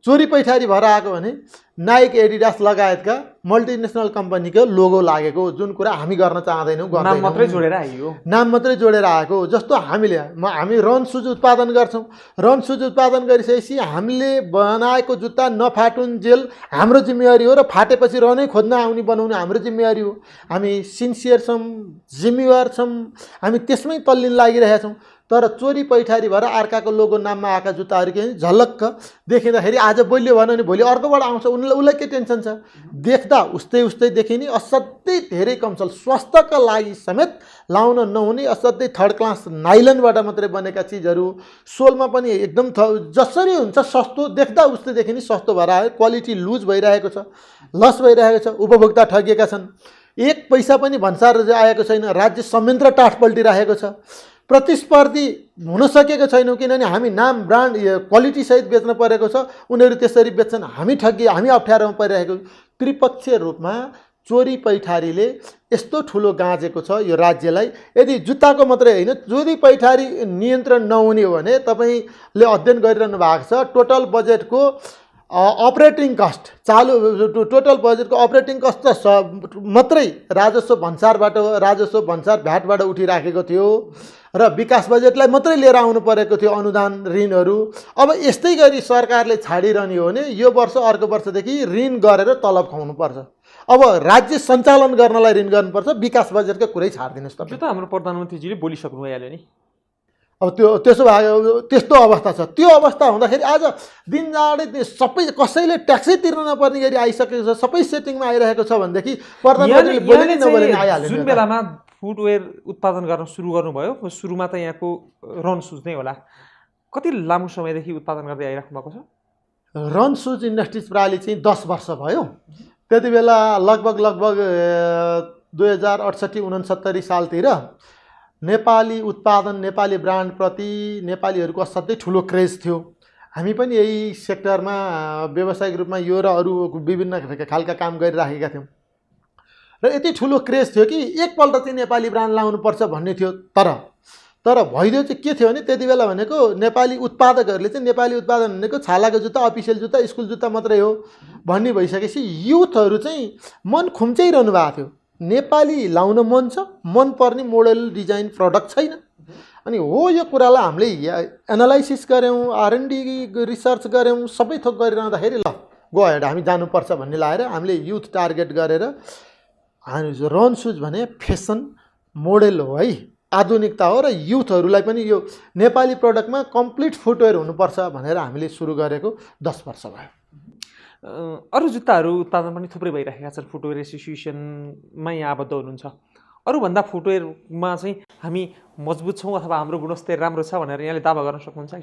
चोरी पैठारी भएर आएको भने नाइक, एडिडास लगायतका मल्टिनेसनल कम्पनीको लोगो लागेको, जुन कुरा हामी गर्न चाहदैनौँ, नाम मात्रै जोडेर आएको। जस्तो हामी रन सुज उत्पादन गर्छौँ। रन सुज उत्पादन गरिसकेपछि हामीले बनाएको जुत्ता नफाटुन्जेल हाम्रो जिम्मेवारी हो र फाटेपछि रनै खोज्न आउने बनाउनु हाम्रो जिम्मेवारी हो। हामी सिन्सियर छौँ, जिम्मेवार छौँ, हामी त्यसमै तल्लिन लागिरहेका छौँ। तर चोरी पैठारी भएर अर्काको लोगो नाममा आएका जुत्ताहरू के झलक्क देखिँदाखेरि आज बोल्यो भने भोलि अर्कोबाट आउँछ, उसलाई के टेन्सन छ? देख्दा उस्तै देखिने, असाध्यै धेरै कमसल, स्वास्थ्यका लागि समेत लाउन नहुने असाध्यै थर्ड क्लास नाइलनबाट मात्रै बनेका चिजहरू, सोलमा पनि एकदम जसरी हुन्छ सस्तो, देख्दा उस्तै देखिने सस्तो भएर आयो। क्वालिटी लुज भइरहेको छ, लस भइरहेको छ, उपभोक्ता ठगिएका छन्। 1 पैसा पनि भन्सार आएको छैन, राज्य संयन्त्र टाठ पल्टिरहेको छ। प्रतिस्पर्धी हुन सकेको छैनौँ किनभने हामी नाम ब्रान्ड क्वालिटी सहित बेच्न परेको छ, उनीहरू त्यसरी बेच्छन्, हामी ठगिए, हामी अप्ठ्यारोमा परिरहेको। त्रिपक्षीय रूपमा चोरी पैठारीले यस्तो ठुलो गाँजेको छ यो राज्यलाई। यदि जुत्ताको मात्रै होइन, चोरी पैठारी नियन्त्रण नहुने हो भने तपाईँले अध्ययन गरिरहनु भएको छ, टोटल बजेटको अपरेटिङ कस्ट, टोटल बजेटको अपरेटिङ कस्ट मात्रै राजस्व भन्सार भ्याटबाट उठिराखेको थियो र विकास बजेटलाई मात्रै लिएर आउनु परेको थियो, अनुदान, ऋणहरू। अब यस्तै गरी सरकारले छाडिरहने हो भने यो वर्ष अर्को वर्षदेखि ऋण गरेर तलब खुवाउनुपर्छ। अब राज्य सञ्चालन गर्नलाई ऋण गर्नुपर्छ, विकास बजेटको कुरै छाडिदिनुहोस् तपाईँ। त्यो त हाम्रो प्रधानमन्त्रीजीले बोलिसक्नु भइहाल्यो नि। अब त्यसो भयो, त्यस्तो अवस्था छ। त्यो अवस्था हुँदाखेरि आज दिनजाडै सबै कसैले ट्याक्सै तिर्न नपर्ने गरी आइसकेको छ, सबै सेटिङमा आइरहेको छ भनेदेखि प्रधानमन्त्रीले बोले नै नबोले आइहाल्यो। जुन बेलामा फुटवेयर उत्पादन गर्न सुरु गर्नुभयो, सुरुमा त यहाँको रन सुज नै होला, कति लामो समयदेखि उत्पादन गर्दै आइराख्नु भएको छ? रन सुज इन्डस्ट्रिज प्रणाली चाहिँ 10 वर्ष भयो। त्यति बेला लगभग 2068-69 सालतिर नेपाली उत्पादन, नेपाली ब्रान्डप्रति नेपालीहरूको असाध्यै ठुलो क्रेज थियो। हामी पनि यही सेक्टरमा व्यावसायिक रूपमा यो र अरू विभिन्न खालका काम गरिराखेका थियौँ र यति ठुलो क्रेज थियो कि एकपल्ट चाहिँ नेपाली ब्रान्ड लाउनुपर्छ भन्ने थियो। तर भइदियो चाहिँ के थियो भने त्यति बेला भनेको नेपाली उत्पादकहरूले चाहिँ नेपाली उत्पादन भनेको छालाको जुत्ता, अफिसियल जुत्ता, स्कुल जुत्ता मात्रै हो भन्ने भइसकेपछि युथहरू चाहिँ मन खुम्चाइरहनु भएको थियो। नेपाली लाउन मन छ, मन पर्ने मोडल, डिजाइन, प्रडक्ट छैन। अनि हो यो कुरालाई हामीले एनालाइसिस गऱ्यौँ, R&D रिसर्च गऱ्यौँ, सबै थोक गरिरहँदाखेरि ल गो हेड हामी जानुपर्छ भन्ने लागेर हामीले युथ टार्गेट गरेर रन सुज भने फेसन मोडल हो है, आधुनिकता हो र युथहरूलाई पनि यो नेपाली प्रडक्टमा कम्प्लिट फुटवेयर हुनुपर्छ भनेर हामीले सुरु गरेको 10 वर्ष भयो। अरू जुत्ताहरू उत्पादन पनि थुप्रै भइरहेका छन्, फुटवेयर एसोसिएसनमा यहाँ आबद्ध हुनुहुन्छ। अरूभन्दा फुटवेयरमा चाहिँ हामी मजबुत छौँ अथवा हाम्रो गुणस्तर राम्रो छ भनेर यहाँले दावा गर्न सक्नुहुन्छ?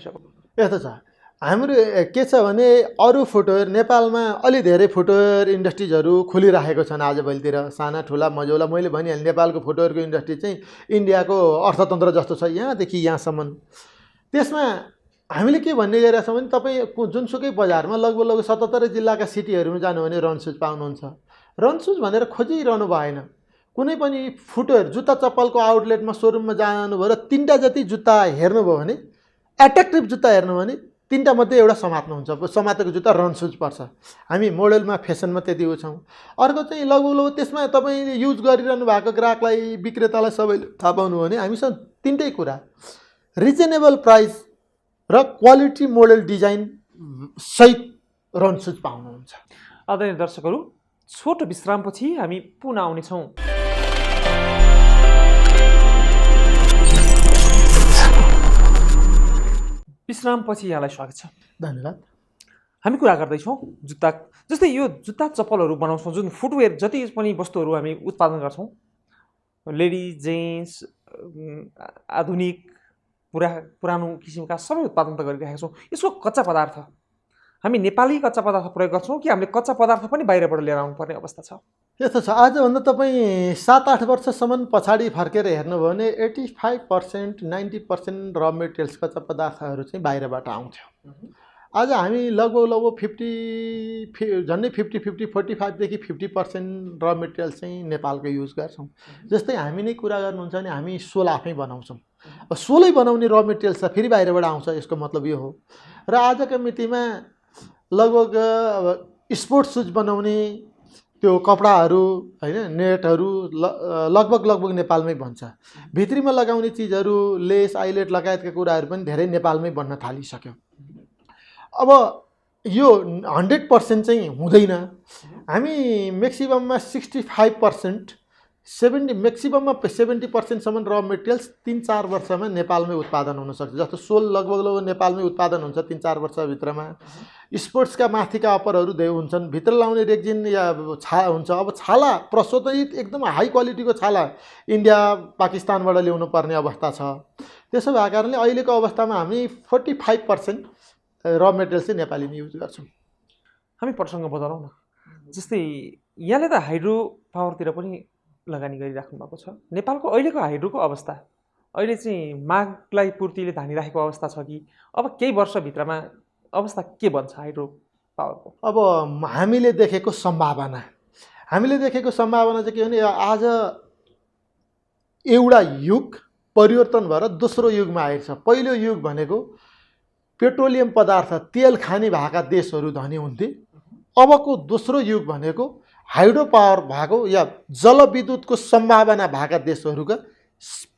यस्तो छ, हाम्रो के छ भने अरू फुटवेयर नेपालमा अलि धेरै फुटवेयर इन्डस्ट्रिजहरू खुलिराखेको छन् आजभोलितिर, साना ठुला मझौला। मैले भनिहालेँ नेपालको फुटवेयरको इन्डस्ट्री चाहिँ इन्डियाको अर्थतन्त्र जस्तो छ, यहाँदेखि यहाँसम्म। त्यसमा हामीले के भन्ने गरिरहेको छौँ भने तपाईँ जुनसुकै बजारमा लगभग 77 जिल्लाका सिटीहरूमा जानु भने रन सुज पाउनुहुन्छ। रन सुज भनेर खोजिरहनु भएन। कुनै पनि फुटवेयर जुत्ता चप्पलको आउटलेटमा सोरुममा जानुभयो र 3टा जति जुत्ता हेर्नुभयो भने एट्र्याक्टिभ जुत्ता हेर्नुभयो भने 3टा मध्ये एउटा समात्नुहुन्छ, समातेको जुत्ता रन सुज पर्छ। हामी मोडलमा फेसनमा त्यति हो छौँ। अर्को चाहिँ लगभग त्यसमा तपाईँले युज गरिरहनु भएको ग्राहकलाई विक्रेतालाई सबैले थाहा पाउनु भने हामीसँग 3टै कुरा रिजनेबल प्राइस र क्वालिटी मोडल डिजाइन सहित रन सुज पाउनुहुन्छ। आदरणीय दर्शकहरू, छोटो विश्रामपछि हामी पुनः आउनेछौँ। विश्रामपछि यहाँलाई स्वागत छ। धन्यवाद। हामी कुरा गर्दैछौँ जुत्ता, जस्तै यो जुत्ता चप्पलहरू बनाउँछौँ, जुन फुटवेयर जति पनि वस्तुहरू हामी उत्पादन गर्छौँ, लेडिज जेन्ट्स आधुनिक पुरानो किसिमका सबै उत्पादन त गरिरहेका छौँ। यसको कच्चा पदार्थ हामी नेपाली कच्चा पदार्थ प्रयोग गर्छौँ कि हामीले कच्चा पदार्थ पनि बाहिरबाट लिएर आउनुपर्ने अवस्था छ? यस्तो छ, आजभन्दा तपाईँ 7-8 वर्षसम्म पछाडि फर्केर हेर्नुभयो भने 85% 90% र मेटेरियल्स कच्चा पदार्थहरू चाहिँ बाहिरबाट आउँथ्यो। आज हामी लगभग 50 झन्डै 50-50 45देखि 50% र मेटेरियल्स चाहिँ नेपालको युज गर्छौँ। जस्तै हामी नै कुरा गर्नुहुन्छ भने हामी सोल आफै बनाउँछौँ। सोलै बनाउने र मेटेरियल्स त फेरि बाहिरबाट आउँछ, यसको मतलब यो हो। र आजको मितिमा लगभग स्पोर्ट्स सुज बनाउने त्यो कपडाहरू हैन, नेटहरू लगभग नेपालमै बन्छ। भित्रीमा लगाउने चिजहरू लेस आइलेट लगायतका कुराहरू पनि धेरै नेपालमै बन्न थालिसक्यो। अब यो 100% चाहिँ हुँदैन। हामी म्याक्सिमममा 65% 70 70%सम्म र मेटेरियल्स 3-4 वर्षमा नेपालमै उत्पादन हुन सक्छ। जस्तो सोल लगभग नेपालमै उत्पादन हुन्छ 3-4 वर्षभित्रमा। स्पोर्ट्सका माथिका अपरहरू धेरै हुन्छन्, भित्र लाउने रेक्जिन या हुन्छ। अब छाला प्रशोधित एकदम हाई क्वालिटीको छाला इन्डिया पाकिस्तानबाट ल्याउनु पर्ने अवस्था छ। त्यसो भएको कारणले अहिलेको अवस्थामा हामी 45% र मेटेरियल चाहिँ नेपालीमै युज गर्छौँ। हामी प्रसङ्ग बदलौँ न। जस्तै यहाँले त हाइड्रो पावरतिर पनि लगानी गरिराख्नु भएको छ। नेपालको अहिलेको हाइड्रोको अवस्था अहिले चाहिँ मागलाई पूर्तिले धानिराखेको अवस्था छ कि अब केही वर्षभित्रमा अवस्था के बन्छ हाइड्रो पावरको? अब हामीले देखेको सम्भावना चाहिँ के भने आज एउटा युग परिवर्तन भएर दोस्रो युगमा आएको छ। पहिलो युग भनेको पेट्रोलियम पदार्थ तेल खाने भएका देशहरू धनी हुन्थे। अबको दोस्रो युग भनेको हाइड्रो पावर भएको या जलविद्युतको सम्भावना भएका देशहरूका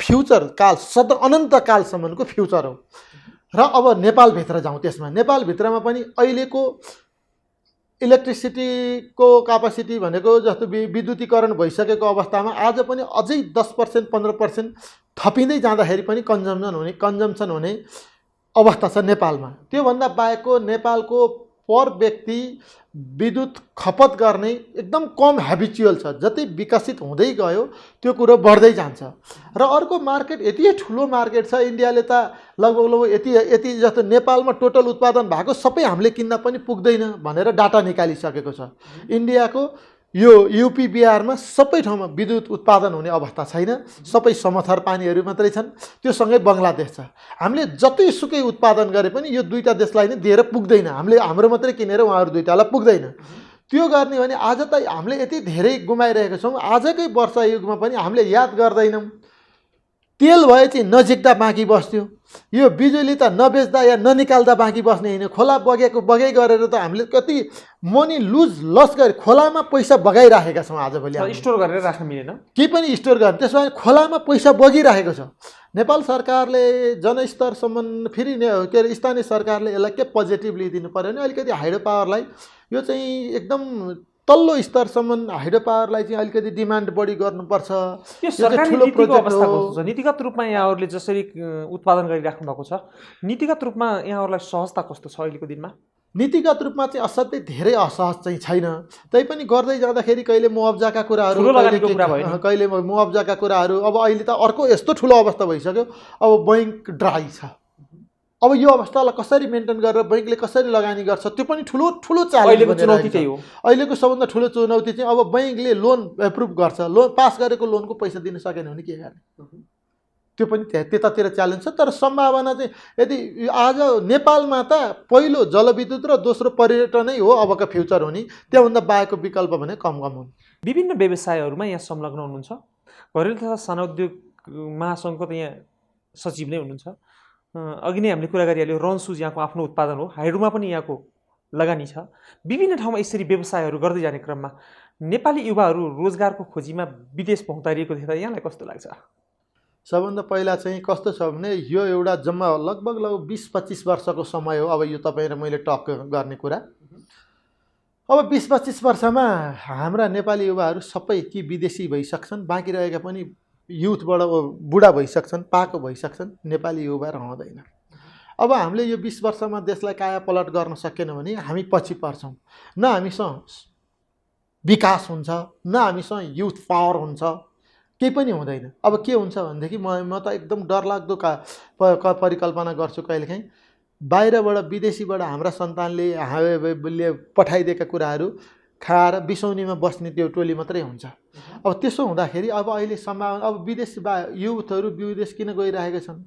फ्युचर काल अनन्त कालसम्मको फ्युचर हो। र अब नेपालभित्र जाउँ। त्यसमा नेपालभित्रमा पनि अहिलेको इलेक्ट्रिसिटीको क्यापासिटी भनेको जस्तो विद्युतीकरण भइसकेको अवस्थामा आज पनि अझै 10% 15% थपिँदै जाँदाखेरि पनि कन्जम्सन हुने अवस्था छ नेपालमा। त्योभन्दा बाहेकको नेपालको पर व्यक्ति विद्युत खपत गर्ने एकदम कम ह्याबिचुअल छ। जति विकसित हुँदै गयो त्यो कुरो बढ्दै जान्छ। र अर्को मार्केट यति ठुलो मार्केट छ। इन्डियाले त लगभग यति जस्तो नेपालमा टोटल उत्पादन भएको सबै हामीले किन्न पनि पुग्दैन भनेर डाटा निकालिसकेको छ। इन्डियाको यो युपी बिहारमा सबै ठाउँमा विद्युत उत्पादन हुने अवस्था छैन। सबै समथर पानीहरू मात्रै छन्। त्यो सँगै बङ्गलादेश छ। हामीले जतिसुकै उत्पादन गरे पनि यो दुईटा देशलाई नै दिएर पुग्दैन। हामीले हाम्रो मात्रै किनेर उहाँहरू दुईटालाई पुग्दैन। त्यो गर्ने भने आज त हामीले यति धेरै गुमाइरहेका छौँ। आजकै वर्ष युगमा पनि हामीले याद गर्दैनौँ। तेल भए चाहिँ नजिक्दा बाँकी बस्थ्यो। यो बिजुली त नबेच्दा या ननिकाल्दा बाँकी बस्ने होइन। खोला बगाइ गरेर त हामीले कति मनी लस गरे खोलामा पैसा बगाइराखेका छौँ। आजभोलि स्टोर गरेर राख्न मिलेन, केही पनि स्टोर गर्ने। त्यसो भने खोलामा पैसा बगिरहेको छ। नेपाल सरकारले जनस्तरसम्म फेरि के अरे स्थानीय सरकारले यसलाई के पोजिटिभ लिइदिनु पऱ्यो भने अलिकति हाइड्रो पावरलाई यो चाहिँ एकदम तल्लो स्तरसम्म हाइड्रो पावरलाई चाहिँ अलिकति डिमान्ड बढी गर्नुपर्छ। यो सरकारी नीतिको अवस्था कस्तो छ? नीतिगत रूपमा यहाँहरूले जसरी उत्पादन गरिराख्नु भएको छ, नीतिगत रूपमा यहाँहरूलाई सहजता कस्तो छ अहिलेको दिनमा? नीतिगत रूपमा चाहिँ असाध्यै धेरै असहज चाहिँ छैन। तैपनि गर्दै जाँदाखेरि कहिले मुआब्जाका कुराहरू, कहिले मुआब्जाका कुराहरू। अब अहिले त अर्को यस्तो ठुलो अवस्था भइसक्यो। अब बैंक ड्राई छ। अब यो अवस्थालाई कसरी मेन्टेन गरेर बैंकले कसरी लगानी गर्छ त्यो पनि ठुलो च्यालेन्ज हो। अहिलेको सबभन्दा ठुलो चुनौती चाहिँ अब बैंकले लोन एप्रुभ गर्छ, लोन पास गरेको लोनको पैसा दिन सकेन भने के गर्ने, त्यो पनि त्यतातिर च्यालेन्ज छ। तर सम्भावना चाहिँ यदि आज नेपालमा त पहिलो जलविद्युत र दोस्रो पर्यटनै हो अबका फ्युचर हुने। त्योभन्दा बाहेकको विकल्प भने कम हुन्। विभिन्न व्यवसायहरूमा यहाँ संलग्न हुनुहुन्छ। घरेलु तथा सानो उद्योग महासङ्घको त यहाँ सचिव नै हुनुहुन्छ। अघि नै हामीले कुरा गरिहाल्यो, रन सुज यहाँको आफ्नो उत्पादन हो, हाइड्रोमा पनि यहाँको लगानी छ। विभिन्न ठाउँमा यसरी व्यवसायहरू गर्दै जाने क्रममा नेपाली युवाहरू रोजगारको खोजीमा विदेश भौँतारिएको देख्दा यहाँलाई कस्तो लाग्छ? सबभन्दा पहिला चाहिँ कस्तो छ भने यो एउटा जम्मा लगभग 20-25 वर्षको समय हो। अब यो तपाईँ र मैले टक गर्ने कुरा। अब 20-25 वर्षमा हाम्रा नेपाली युवाहरू सबै कि विदेशी भइसक्छन्, बाँकी रहेका पनि युथबाट बुढा भइसक्छन्, पाको भइसक्छन्, नेपाली युवा रहँदैन। अब हामीले यो 20 वर्षमा देशलाई कायापलट गर्न सकेन भने हामी पछि पर्छौँ। न हामीसँग विकास हुन्छ, न हामीसँग युथ पावर हुन्छ, केही पनि हुँदैन। अब के हुन्छ भनेदेखि म त एकदम डरलाग्दो परिकल्पना गर्छु कहिलेकाहीँ, बाहिरबाट विदेशीबाट हाम्रा सन्तानले पठाइदिएका कुराहरू खाएर बिसौनीमा बस्ने त्यो टोली मात्रै हुन्छ। अब त्यसो हुँदाखेरि अब अहिले सम्भावना अब विदेश युथहरू विदेश किन गइरहेका छन्?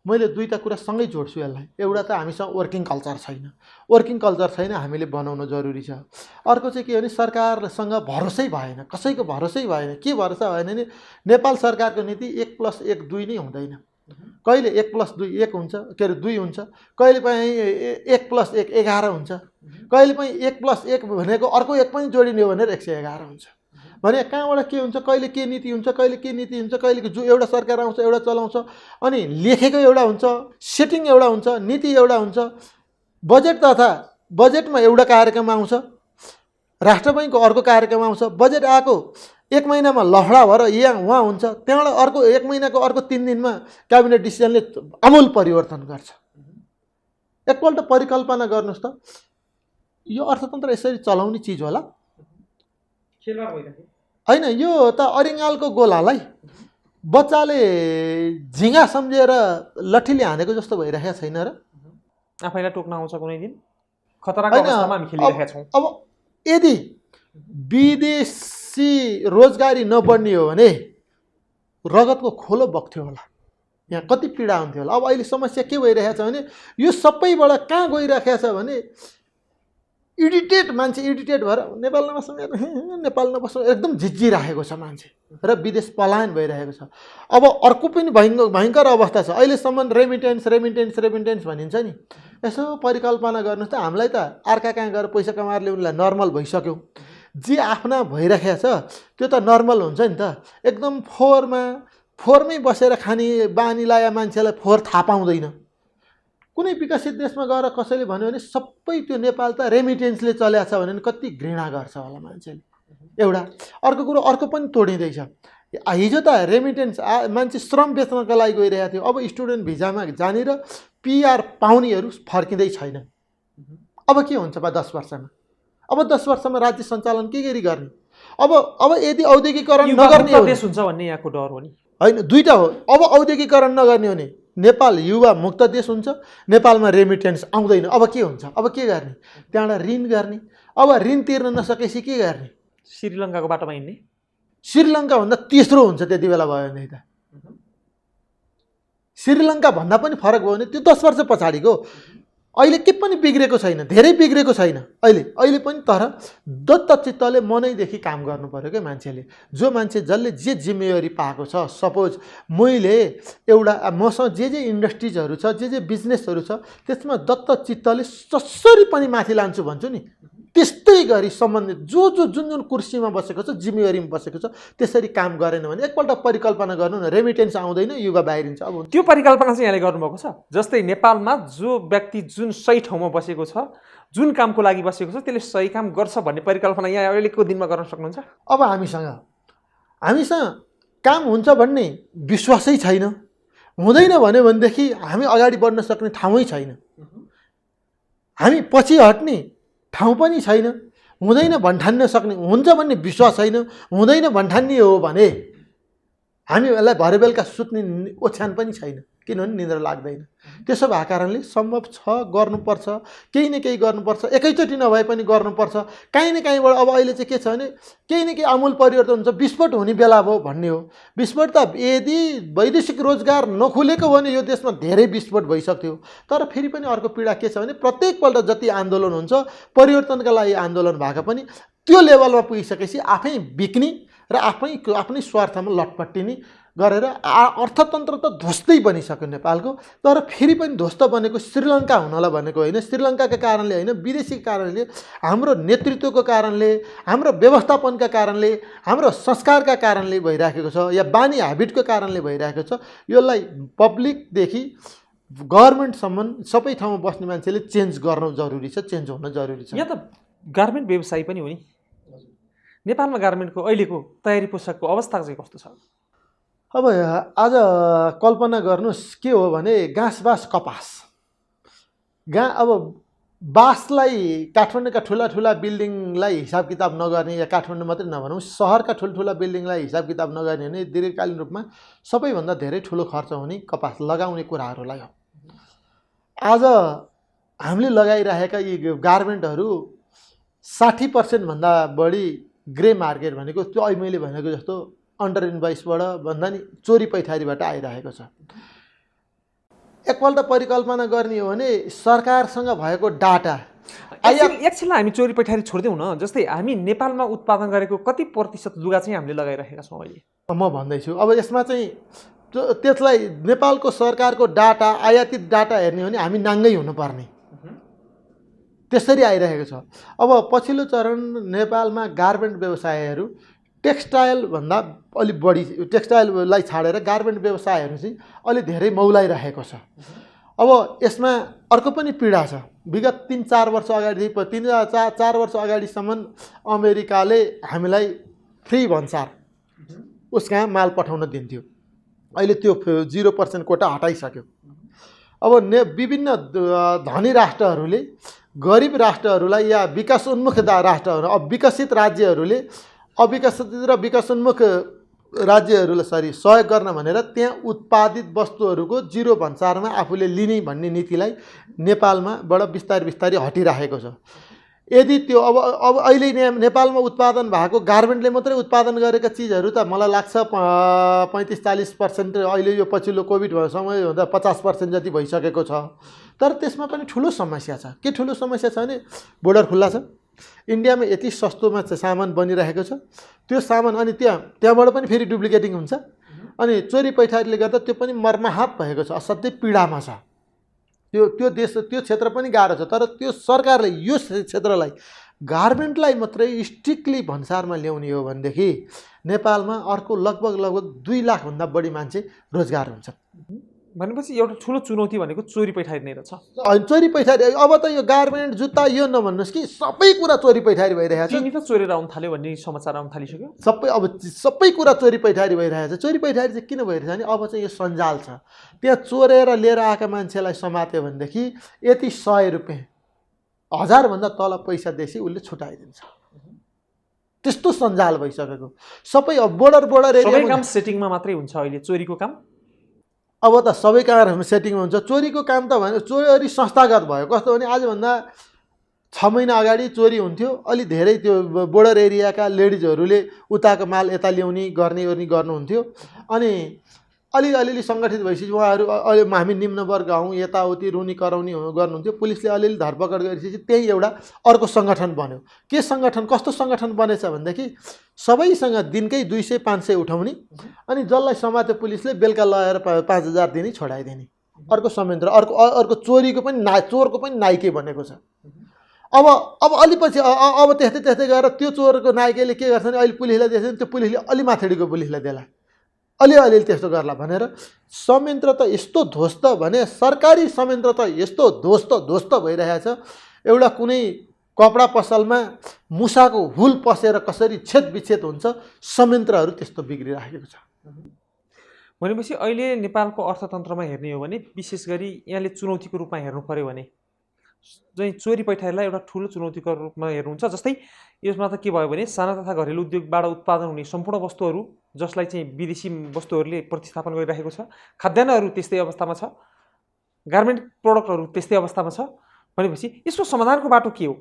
मैले दुईवटा कुरा सँगै जोड्छु यसलाई। एउटा त हामीसँग वर्किङ कल्चर छैन, वर्किङ कल्चर छैन, हामीले बनाउन जरुरी छ। अर्को चाहिँ के भने सरकारसँग भरोसै भएन, कसैको भरोसै भएन। के भरोसा भएन भने नेपाल सरकारको नीति 1+1 2 नै हुँदैन। कहिले 1+2 1 हुन्छ, के अरे 2 हुन्छ, कहिले पनि 1+1 11 हुन्छ, कहिले पनि 1+1 भनेको अर्को 1 पनि जोडिने हो भनेर 111 हुन्छ। भने कहाँबाट के हुन्छ, कहिले के नीति हुन्छ, कहिले के नीति हुन्छ, कहिले जो एउटा सरकार आउँछ एउटा चलाउँछ, अनि लेखेको एउटा हुन्छ, सेटिङ एउटा हुन्छ, नीति एउटा हुन्छ। बजेट तथा बजेटमा एउटा कार्यक्रम आउँछ, राष्ट्र बैङ्कको अर्को कार्यक्रम आउँछ। बजेट आएको 1 महिनामा लफडा भएर यहाँ उहाँ हुन्छ, त्यहाँबाट अर्को 1 महिनाको अर्को 3 दिनमा क्याबिनेट डिसिजनले आमूल परिवर्तन गर्छ। एकपल्ट परिकल्पना गर्नुहोस् त, यो अर्थतन्त्र यसरी चलाउने चिज होला? होइन, यो त अरिङ्गालको गोलालाई बच्चाले झिँगा सम्झेर लट्ठीले हानेको जस्तो भइरहेको छैन र? आफैलाई टोक्न आउँछ कुनै दिन? खतराको अवस्थामा हामी खेलिरहेका छौँ। अब यदि विदेशी रोजगारी नबढ्ने हो भने रगतको खोलो बग्थ्यो होला, यहाँ कति पीडा हुन्थ्यो होला। अब अहिले समस्या के भइरहेको छ भने यो सबैबाट कहाँ गइरहेको छ भने इरिटेट मान्छे इरिटेट भएर नेपाल नबस्नु एकदम झिझिरहेको छ मान्छे र विदेश पलायन भइरहेको छ। अब अर्को पनि भयङ्कर अवस्था छ। अहिलेसम्म रेमिटेन्स भनिन्छ नि, यसो परिकल्पना गर्नुहोस् त, हामीलाई त अर्का कहाँ गएर पैसा कमाएर ल्याउनुलाई नर्मल भइसक्यो। जे आफ्ना भइरहेको छ त्यो त नर्मल हुन्छ नि त। एकदम फोहोरमै बसेर खाने बानी लाया मान्छेलाई फोहोर थाहा पाउँदैन। कुनै विकसित देशमा गएर कसैले भन्यो भने सबै त्यो नेपाल त रेमिटेन्सले चलेको छ भने कति घृणा गर्छ होला मान्छेले। एउटा अर्को कुरो अर्को पनि तोडिँदैछ। हिजो त रेमिटेन्स मान्छे श्रम बेच्नका लागि गइरहेको थियो, अब स्टुडेन्ट भिजामा जाने र पिआर पाउनेहरू फर्किँदै छैन। अब के हुन्छ बा 10 वर्षमा? अब 10 वर्षमा राज्य सञ्चालन के गरी गर्ने? अब यदि औद्योगिकरण नगर्ने हो देश हुन्छ भन्ने यहाँको डर हो नि? होइन, दुईटा हो। अब औद्योगिकरण नगर्ने हो भने नेपाल युवा मुक्त देश हुन्छ, नेपालमा रेमिटेन्स आउँदैन। अब के हुन्छ? अब के गर्ने? त्यहाँबाट ऋण गर्ने। अब ऋण तिर्न नसकेपछि के गर्ने? श्रीलङ्काको बाटोमा हिँड्ने। श्रीलङ्काभन्दा तेस्रो हुन्छ त्यति बेला भयो भने त। श्रीलङ्का भन्दा पनि फरक भयो भने त्यो 10 वर्ष पछाडिको। अहिले के पनि बिग्रेको छैन, धेरै बिग्रेको छैन अहिले पनि। तर दत्तचित्तले मनैदेखि काम गर्नु पर्यो क्या मान्छेले। जो मान्छे जसले जे जिम्मेवारी पाएको छ, सपोज मैले एउटा मसँग जे इन्डस्ट्रिजहरू छ, जे बिजनेसहरू छ, त्यसमा दत्तचित्तले जसरी पनि माथि लान्छु भन्छु नि, त्यस्तै गरी सम्बन्धित जुन कुर्सीमा बसेको छ, जिम्मेवारीमा बसेको छ, त्यसरी काम गरेन भने एकपल्ट परिकल्पना गर्नु न, रेमिटेन्स आउँदैन, युवा बाहिरिन्छ। अब त्यो परिकल्पना चाहिँ यहाँले गर्नुभएको छ। जस्तै नेपालमा जो व्यक्ति जुन सही ठाउँमा बसेको छ, जुन कामको लागि बसेको छ, त्यसले सही काम गर्छ भन्ने परिकल्पना यहाँ अहिलेको दिनमा गर्न सक्नुहुन्छ? अब हामीसँग काम हुन्छ भन्ने विश्वासै छैन। हुँदैन भनेदेखि हामी अगाडि बढ्न सक्ने ठाउँै छैन, हामी पछि हट्ने ठाउँ पनि छैन। हुँदैन भन्ठान्न सक्ने, हुन्छ भन्ने विश्वास छैन, हुँदैन भन्ठान्ने हो भने हामीलाई भरे बेलुका सुत्ने ओछ्यान पनि छैन, किनभने निद्रा लाग्दैन। त्यसो भएको कारणले सम्भव छ, गर्नुपर्छ, केही न केही गर्नुपर्छ, एकैचोटि नभए पनि गर्नुपर्छ। काहीँ न काहीँबाट अब अहिले चाहिँ के छ भने केही न केही आमूल परिवर्तन हुन्छ, विस्फोट हुने बेला भयो भन्ने हो। विस्फोट त यदि वैदेशिक रोजगार नखुलेको भने यो देशमा धेरै विस्फोट भइसक्थ्यो। तर फेरि पनि अर्को पीडा के छ भने प्रत्येकपल्ट जति आन्दोलन हुन्छ, परिवर्तनका लागि आन्दोलन भएको पनि त्यो लेभलमा पुगिसकेपछि आफै बिक्ने र आफ्नै स्वार्थमा लटपट्टिने गरेर अर्थतन्त्र त ध्वस्तै बनिसक्यो नेपालको। तर फेरि पनि ध्वस्त बनेको श्रीलङ्का हुनलाई भनेको होइन, श्रीलङ्काका कारणले होइन, विदेशी कारणले, हाम्रो नेतृत्वको कारणले, हाम्रो व्यवस्थापनका कारणले, हाम्रो संस्कारका कारणले भइराखेको छ या बानी ह्याबिटको कारणले भइरहेको छ। यसलाई पब्लिकदेखि गभर्मेन्टसम्म सबै ठाउँमा बस्ने मान्छेले चेन्ज गर्नु जरुरी छ, चेन्ज हुन जरुरी छ। यहाँ त गार्मेन्ट व्यवसाय पनि हो नि। नेपालमा गार्मेन्टको अहिलेको तयारी पोसाकको अवस्था चाहिँ कस्तो छ? अब आज कल्पना गर्नुहोस् के हो भने घाँस कपास अब बाँसलाई काठमाडौँका ठुला बिल्डिङलाई हिसाब किताब नगर्ने या काठमाडौँ मात्रै नभनौँ सहरका ठुल्ठुला बिल्डिङलाई हिसाब किताब नगर्ने भने दीर्घकालीन रूपमा सबैभन्दा धेरै ठुलो खर्च हुने कपास लगाउने कुराहरूलाई हो। आज हामीले लगाइरहेका यी गार्मेन्टहरू 60% भन्दा बढी ग्रे मार्केट भनेको त्यो अहिले मैले भनेको जस्तो अन्डर इन्भोइसबाट भन्दा नि चोरी पैठारीबाट आइरहेको छ। एकपल्ट परिकल्पना गर्ने हो भने सरकारसँग भएको डाटा एकछिनलाई हामी चोरी पैठारी छोड्दैनौँ न। जस्तै हामी नेपालमा उत्पादन गरेको कति प्रतिशत लुगा चाहिँ हामीले लगाइरहेका छौँ अहिले? म भन्दैछु अब यसमा चाहिँ त्यसलाई नेपालको सरकारको डाटा आयातित डाटा हेर्ने हो भने हामी नाङ्गै हुनुपर्ने त्यसरी आइरहेको छ। अब पछिल्लो चरण नेपालमा गार्मेन्ट व्यवसायहरू टेक्सटाइलभन्दा अलि बढी टेक्सटाइललाई छाडेर गार्मेन्ट व्यवसायहरू चाहिँ अलि धेरै मौलाइरहेको छ। अब यसमा अर्को पनि पीडा छ। विगत 3-4 वर्ष अगाडि 3-4 वर्ष अगाडिसम्म अमेरिकाले हामीलाई फ्री भन्सार उसकहाँ माल पठाउन दिन्थ्यो। अहिले त्यो 0% कोटा हटाइसक्यो। अब विभिन्न धनी राष्ट्रहरूले गरिब राष्ट्रहरूलाई या विकासोन्मुख राष्ट्रहरू विकसित राज्यहरूले अविकसित र विकासोन्मुख राज्यहरूलाई सहयोग गर्न भनेर त्यहाँ उत्पादित वस्तुहरूको 0 भन्सारमा आफूले लिने भन्ने नीतिलाई नेपालमा बिस्तारै हटिरहेको छ। यदि त्यो अब अहिले नेपालमा उत्पादन भएको गार्मेन्टले मात्रै उत्पादन गरेका चिजहरू त मलाई लाग्छ 35-40% अहिले यो पछिल्लो कोभिड समय हुँदा 50% जति भइसकेको छ। तर त्यसमा पनि ठुलो समस्या छ। के ठुलो समस्या छ भने बोर्डर खुल्ला छ। इन्डियामा यति सस्तोमा सामान बनिरहेको छ। त्यो सामान अनि त्यहाँबाट पनि फेरि डुप्लिकेटिङ हुन्छ अनि चोरी पैठारीले गर्दा त्यो पनि मर्माहत भएको छ, असाध्यै पीडामा छ। त्यो देश त्यो क्षेत्र पनि गाह्रो छ। तर त्यो सरकारले यो क्षेत्रलाई गार्मेन्टलाई मात्रै स्ट्रिक्टली भन्सारमा ल्याउने हो भनेदेखि नेपालमा अर्को लगभग 2 लाखभन्दा बढी मान्छे रोजगार हुन्छ। भनेपछि एउटा ठुलो चुनौती भनेको चोरी पैठारी नै रहेछ। चोरी पैठारी अब त यो गार्मेन्ट जुत्ता यो नभन्नुहोस् कि सबै कुरा चोरी पैठारी भइरहेको छ। चिनी त चोरेर आउन थाल्यो भन्ने समाचार आउन थालिसक्यो। सबै कुरा चोरी पैठारी भइरहेको छ। चोरी पैठारी चाहिँ किन भइरहेछ भने अब चाहिँ यो सञ्जाल छ। त्यहाँ चोरेर लिएर आएका मान्छेलाई समात्यो भनेदेखि यति 100 रुपियाँ 1000 भन्दा तल पैसा देशी उसले छुटाइदिन्छ। त्यस्तो सञ्जाल भइसकेको सबै अब बोर्डर सबै काम सेटिङमा मात्रै हुन्छ अहिले चोरीको काम। अब त सबै कामहरू सेटिङमा हुन्छ। चोरीको काम त भने चोरी संस्थागत भयो। कस्तो भने आजभन्दा 6 महिना अगाडि चोरी हुन्थ्यो। अलि धेरै त्यो बोर्डर एरियाका लेडिजहरूले उताको माल यता ल्याउने गर्नुहुन्थ्यो। अनि अलिअलि सङ्गठित भएपछि उहाँहरू अहिले हामी निम्न वर्ग हौँ यताउति रुनी कराउने गर्नुहुन्थ्यो। पुलिसले अलिअलि धरपकड गरेपछि त्यही एउटा अर्को सङ्गठन बन्यो। के सङ्गठन कस्तो सङ्गठन बनेछ भनेदेखि सबैसँग दिनकै 200-500 उठाउने अनि जसलाई समात्यो पुलिसले बेलुका लगेर 5000 दिने छोडाइदिने अर्को संयन्त्र अर्को चोरीको पनि चोरको पनि नाइके बनेको छ। अब अलि पछि अब त्यस्तै गएर त्यो चोरको नाइकेले के गर्छ भने अहिले पुलिसलाई दिएछ भने त्यो पुलिसले अलि माथिको पुलिसलाई देला अलि त्यस्तो गर्ला भनेर संयन्त्र त यस्तो ध्वस्त भने सरकारी संयन्त्र त यस्तो ध्वस्त भइरहेछ। एउटा कुनै कपडा पसलमा मुसाको हुल पसेर कसरी छेदविच्छेद हुन्छ संयन्त्रहरू त्यस्तो बिग्रिरहेको छ। भनेपछि अहिले नेपालको अर्थतन्त्रमा हेर्ने हो भने विशेष गरी यहाँले चुनौतीको रूपमा हेर्नु पर्यो भने चाहिँ चोरी पैठारीलाई एउटा ठुलो चुनौतीको रूपमा हेर्नुहुन्छ। जस्तै यसमा त के भयो भने साना तथा घरेलु उद्योगबाट उत्पादन हुने सम्पूर्ण वस्तुहरू जसलाई चाहिँ विदेशी वस्तुहरूले प्रतिस्थापन गरिरहेको छ, खाद्यान्नहरू त्यस्तै अवस्थामा छ, गार्मेन्ट प्रोडक्टहरू त्यस्तै अवस्थामा छ। भनेपछि यसको समाधानको बाटो के हो?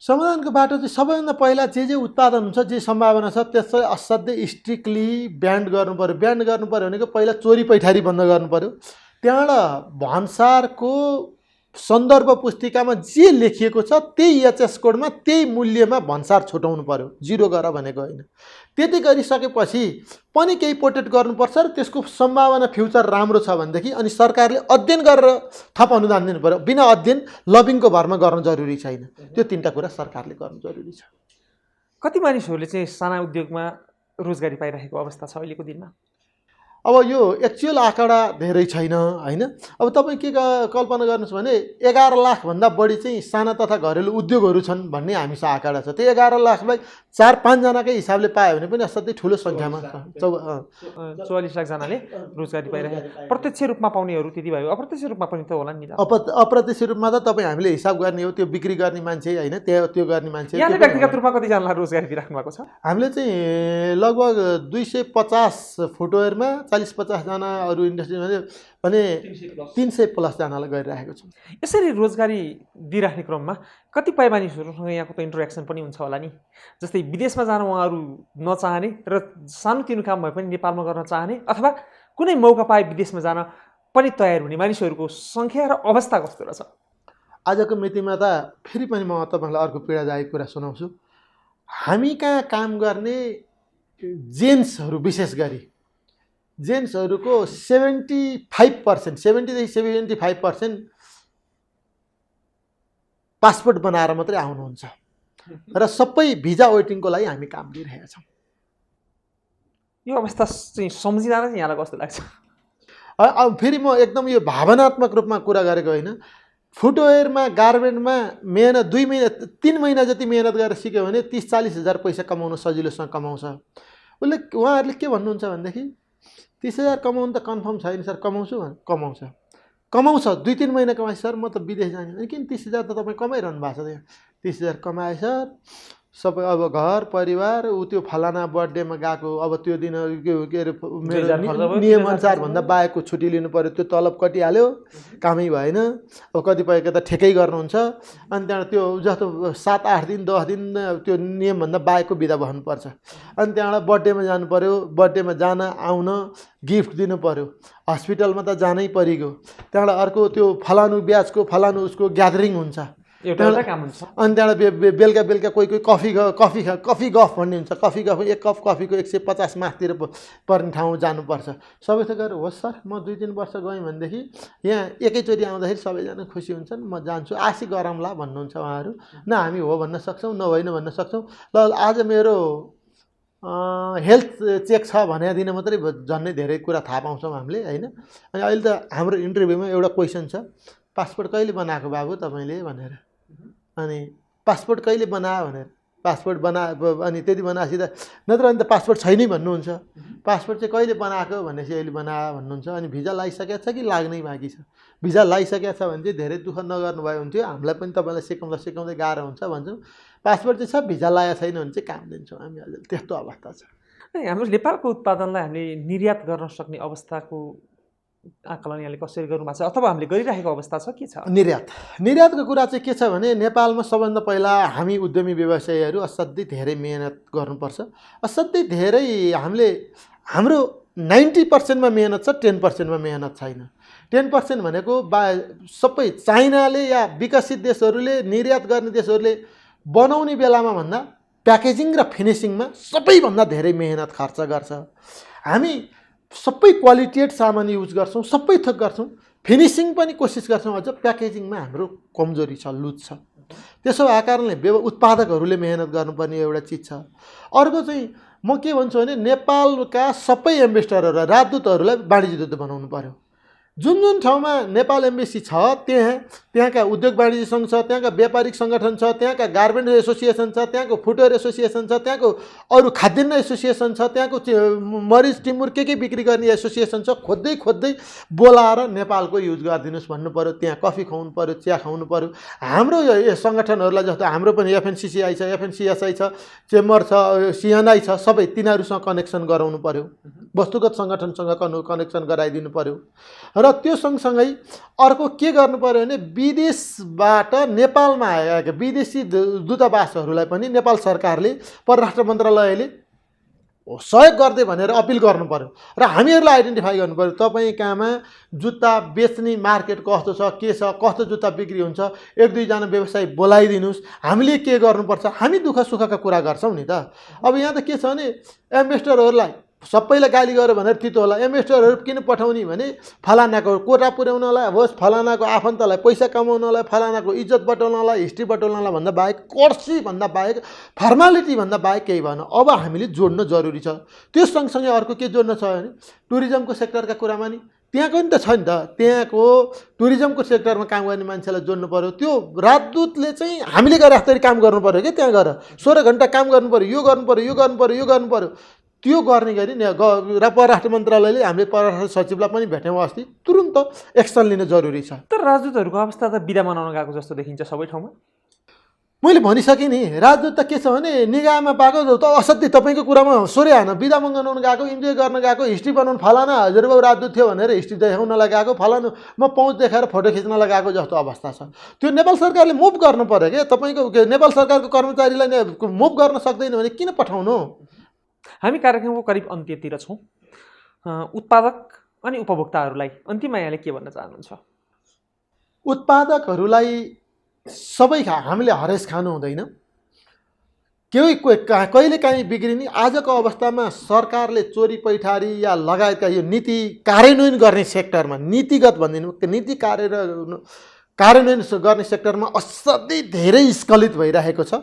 समाधानको बाटो चाहिँ सबैभन्दा पहिला जे उत्पादन हुन्छ जे सम्भावना छ त्यसलाई असाध्यै स्ट्रिक्टली ब्यान्ड गर्नु पर्यो। ब्यान्ड गर्नु पर्यो भनेको पहिला चोरी पैठारी बन्द गर्नु पर्यो। त्यहाँबाट भन्सारको सन्दर्भ पुस्तिकामा जे लेखिएको छ त्यही एचएस कोडमा त्यही मूल्यमा भन्सार छुटाउनु पर्यो, 0 गर भनेको होइन। त्यति गरिसकेपछि पनि केही प्रोटेक्ट गर्नुपर्छ र त्यसको सम्भावना फ्युचर राम्रो छ भनेदेखि अनि सरकारले अध्ययन गरेर थप अनुदान दिनु पर्यो। बिना अध्ययन लबिङको भरमा गर्न जरुरी छैन। त्यो 3टा कुरा सरकारले गर्नु जरुरी छ। कति मानिसहरूले चाहिँ साना उद्योगमा रोजगारी पाइरहेको अवस्था छ अहिलेको दिनमा? अब यो एक्चुअल आँकडा धेरै छैन होइन। अब तपाईँ के कल्पना गर्नुहोस् भने 11 लाखभन्दा बढी चाहिँ साना तथा घरेलु उद्योगहरू छन् भन्ने हामीसँग आँकडा छ। त्यो 11 लाखलाई 4-5 जनाकै हिसाबले पायो भने पनि असाध्यै ठुलो सङ्ख्यामा 44 लाखजनाले रोजगारी पाइरहेको। प्रत्यक्ष रूपमा पाउनेहरू त्यति भयो, अप्रत्यक्ष रूपमा पनि त होला नि। अप्रत्यक्ष रूपमा त तपाईँ हामीले हिसाब गर्ने हो, त्यो बिक्री गर्ने मान्छे होइन, त्यो गर्ने मान्छे। यहाँले व्यक्तिगत रूपमा कतिजनालाई रोजगारी दिइराख्नु भएको छ? हामीले चाहिँ लगभग 250 फुटवेयरमा 40-50 जना, अरू इन्डस्ट्रीमा भने 300+ जनालाई गरिरहेको छौँ। यसरी रोजगारी दिइराख्ने क्रममा कतिपय मानिसहरूसँग यहाँको त इन्टरेक्सन पनि हुन्छ होला नि। जस्तै विदेशमा जान उहाँहरू नचाहने र सानोतिनो काम भए पनि नेपालमा गर्न चाहने अथवा कुनै मौका पाए विदेशमा जान पनि तयार हुने मानिसहरूको सङ्ख्या र अवस्था कस्तो रहेछ? आजको मितिमा त फेरि पनि म तपाईँलाई अर्को पीडादायक कुरा सुनाउँछु। हामी कहाँ काम गर्ने जेन्ट्सहरू, विशेष गरी जेन्ट्सहरूको 75%, 70देखि 75% पासपोर्ट बनाएर मात्रै आउनुहुन्छ र सबै भिजा वेटिङको लागि हामी काम दिइरहेका छौँ। यो अवस्था चाहिँ सम्झिँदा चाहिँ यहाँलाई कस्तो लाग्छ? अब फेरि म एकदम यो भावनात्मक रूपमा कुरा गरेको होइन। फुटवेयरमा, गार्मेन्टमा मेहनत 2 महिना 3 महिना जति मेहनत गरेर सिक्यो भने 30-40 हजार पैसा कमाउन सजिलोसँग कमाउँछ। उहाँहरूले के भन्नुहुन्छ भनेदेखि 30 हजार कमाउनु त कन्फर्म छैन सर, कमाउँछु कमाउँछ 2-3 महिना कमाएँ सर, म त विदेश जाने। अनि किन 30 हजार त तपाईँ कमाइरहनु भएको छ त्यहाँ? 30 हजार कमाए सर, सबै अब घर परिवार त्यो फलाना बर्थडेमा गएको, अब त्यो दिन के अरे मेरो नियमअनुसार भन्दा बाहेकको छुट्टी लिनु पऱ्यो, त्यो तलब कटिहाल्यो, कामै भएन। अब कतिपयको त ठेकै गर्नुहुन्छ, अनि त्यहाँबाट त्यो जस्तो 7-8 दिन 10 दिन त्यो नियमभन्दा बाहेकको बिदा बस्नुपर्छ। अनि त्यहाँबाट बर्थडेमा जानु पऱ्यो, बर्थडेमा जान आउन गिफ्ट दिनु पऱ्यो, हस्पिटलमा त जानै परिगयो। त्यहाँबाट अर्को त्यो फलानु ब्याजको फलानु उसको ग्यादरिङ हुन्छ, एउटा काम हुन्छ। अनि त्यहाँबाट बेलुका कोही कफी गफ भन्ने हुन्छ। कफी गफ 1 कप कफीको 150 मासतिर पर्ने ठाउँ जानुपर्छ। सबै थोक गरेर होस् सर, म 2-3 वर्ष गएँ भनेदेखि यहाँ एकैचोटि आउँदाखेरि सबैजना खुसी हुन्छन्, म जान्छु, आशी गरौँला भन्नुहुन्छ उहाँहरू। न हामी हो भन्न सक्छौँ, न होइन भन्न सक्छौँ। ल आज मेरो हेल्थ चेक छ भने दिन मात्रै झन्नै धेरै कुरा थाहा पाउँछौँ हामीले होइन। अनि अहिले त हाम्रो इन्टरभ्यूमा एउटा क्वेसन छ, पासपोर्ट कहिले बनाएको बाबु तपाईँले भनेर। अनि पासपोर्ट कहिले बनायो भनेर, पासपोर्ट अनि त्यति बनाएपछि त नत्र अनि त पासपोर्ट छैन भन्नुहुन्छ। पासपोर्ट चाहिँ कहिले बनाएको भनेपछि अहिले बनायो भन्नुहुन्छ। अनि भिजा लगाइसकेको छ कि लाग्नै बाँकी छ? भिजा लगाइसकेको छ भने चाहिँ धेरै दुःख नगर्नुभयो हुन्थ्यो, हामीलाई पनि तपाईँलाई सिकाउँदै गाह्रो हुन्छ भन्छौँ। पासपोर्ट चाहिँ छ, भिजा लगाएको छैन भने चाहिँ काम दिन्छौँ हामी। हजुर त्यस्तो अवस्था छ। हाम्रो नेपालको उत्पादनलाई हामीले निर्यात गर्न सक्ने अवस्थाको आकलन यहाँले कसरी गर्नु भएको छ अथवा हामीले गरिरहेको अवस्था छ के छ? निर्यातको कुरा चाहिँ के छ भने नेपालमा सबभन्दा पहिला हामी उद्यमी व्यवसायीहरू असाध्यै धेरै मेहनत गर्नुपर्छ। असाध्यै धेरै हाम्रो 90%मा मेहनत छ, 10%मा मेहनत छैन। 10% भनेको सबै चाइनाले या विकसित देशहरूले, निर्यात गर्ने देशहरूले बनाउने बेलामा भन्दा प्याकेजिङ र फिनिसिङमा सबैभन्दा धेरै मेहनत खर्च गर्छ। हामी सबै क्वालिटेड सामान युज गर्छौँ, सबै थोक गर्छौँ, फिनिसिङ पनि कोसिस गर्छौँ, अझ प्याकेजिङमा हाम्रो कमजोरी छ, लुज छ। त्यसो भएको कारणले उत्पादकहरूले मेहनत गर्नुपर्ने एउटा चिज छ। अर्को चाहिँ म के भन्छु भने नेपालका सबै एम्बेसडरहरूलाई, राजदूतहरूलाई वाणिज्य दूत बनाउनु पर्यो। जुन ठाउँमा नेपाल एम्बेसी छ त्यहाँका उद्योग वाणिज्य सङ्घ छ, त्यहाँका व्यापारिक सङ्गठन छ, त्यहाँका गार्मेन्ट एसोसिएसन छ, त्यहाँको फुटवेयर एसोसिएसन छ, त्यहाँको अरू खाद्यान्न एसोसिएसन छ, त्यहाँको मरिच टिमुर के बिक्री गर्ने एसोसिएसन छ, खोज्दै बोलाएर नेपालको युज गरिदिनुहोस् भन्नु पऱ्यो। त्यहाँ कफी खुवाउनु पऱ्यो, चिया खुवाउनु पऱ्यो। हाम्रो यो सङ्गठनहरूलाई जस्तो हाम्रो पनि एफएनसिसिआई छ, एफएनसिएसआई छ, चेम्बर छ, सिएनआई छ, सबै तिनीहरूसँग कनेक्सन गराउनु पऱ्यो, वस्तुगत सङ्गठनसँग कनेक्सन गराइदिनु पऱ्यो। र त्यो सँगसँगै अर्को के गर्नु पर्यो भने विदेशबाट नेपालमा आएका विदेशी दूतावासहरूलाई पनि नेपाल सरकारले, परराष्ट्र मन्त्रालयले सहयोग गर्दै भनेर अपिल गर्नु पर्यो र हामीहरूलाई आइडेन्टिफाई गर्नु पर्यो। तपाईँ कहाँमा जुत्ता बेच्ने मार्केट कस्तो छ, के छ, कस्तो जुत्ता बिक्री हुन्छ, एक दुईजना व्यवसायी बोलाइदिनुहोस्, हामीले के गर्नुपर्छ, हामी दुःख सुखका कुरा गर्छौँ नि त। अब यहाँ त के छ भने एम्बेसडरहरूलाई सबैलाई गाली गर्यो भनेर तितो होला। एम्बेसडरहरू किन पठाउने भने फलानाको कोटा पुर्याउनलाई होस्, फलानाको आफन्तलाई पैसा कमाउनलाई, फलानाको इज्जत बटुल्नलाई, हिस्ट्री बटुल्नलाई भन्दा बाहेक, कर्सी भन्दा बाहेक, फर्मालिटी भन्दा बाहेक केही भएन। अब हामीले जोड्न जरुरी छ। त्यो सँगसँगै अर्को के जोड्न छ भने टुरिज्मको सेक्टरका कुरामा नि त्यहाँको नि त छ नि त, त्यहाँको टुरिज्मको सेक्टरमा काम गर्ने मान्छेलाई जोड्नु पर्यो। त्यो राजदूतले चाहिँ हामीले गरे जस्तै काम गर्नु पर्यो क्या, त्यहाँ गएर 16 घन्टा काम गर्नु पर्यो, यो गर्नु पर्यो, यो गर्नु पर्यो, यो गर्नु पर्यो। त्यो गर्ने गरी परराष्ट्र मन्त्रालयले हामीले परराष्ट्र सचिवलाई पनि भेट्यौँ अस्ति, तुरुन्त एक्सन लिन जरुरी छ। तर राजदूतहरूको अवस्था त बिदा मनाउन गएको जस्तो देखिन्छ सबै ठाउँमा। मैले भनिसकेँ नि, राजदूत त के छ भने निगाहमा पाएको त असाध्यै तपाईँको कुरामा सोरे हान, बिदा मगाउन गएको, इन्जोय गर्न गएको, हिस्ट्री बनाउनु, फलाना हजुरबाबु राजदूत थियो भनेर हिस्ट्री देखाउनलाई गएको, फलानु म पहुँच देखाएर फोटो खिच्नलाई गएको जस्तो अवस्था छ। त्यो नेपाल सरकारले मुभ गर्नु पर्यो क्या। तपाईँको नेपाल सरकारको कर्मचारीलाई मुभ गर्न सक्दैन भने किन पठाउनु। हामी कार्यक्रमको करिब अन्त्यतिर छौँ। उत्पादक अनि उपभोक्ताहरूलाई अन्तिममा यहाँले के भन्न चाहनुहुन्छ? उत्पादकहरूलाई सबै हामीले हरेस खानु हुँदैन। कहिलेकाहीँ बिग्रिने आजको अवस्थामा सरकारले चोरी पैठारी या लगायतका यो नीति कार्यान्वयन गर्ने सेक्टरमा, नीतिगत भनिदिनु, नीति कार्यान्वयन गर्ने सेक्टरमा असाध्यै धेरै स्खलित भइरहेको छ।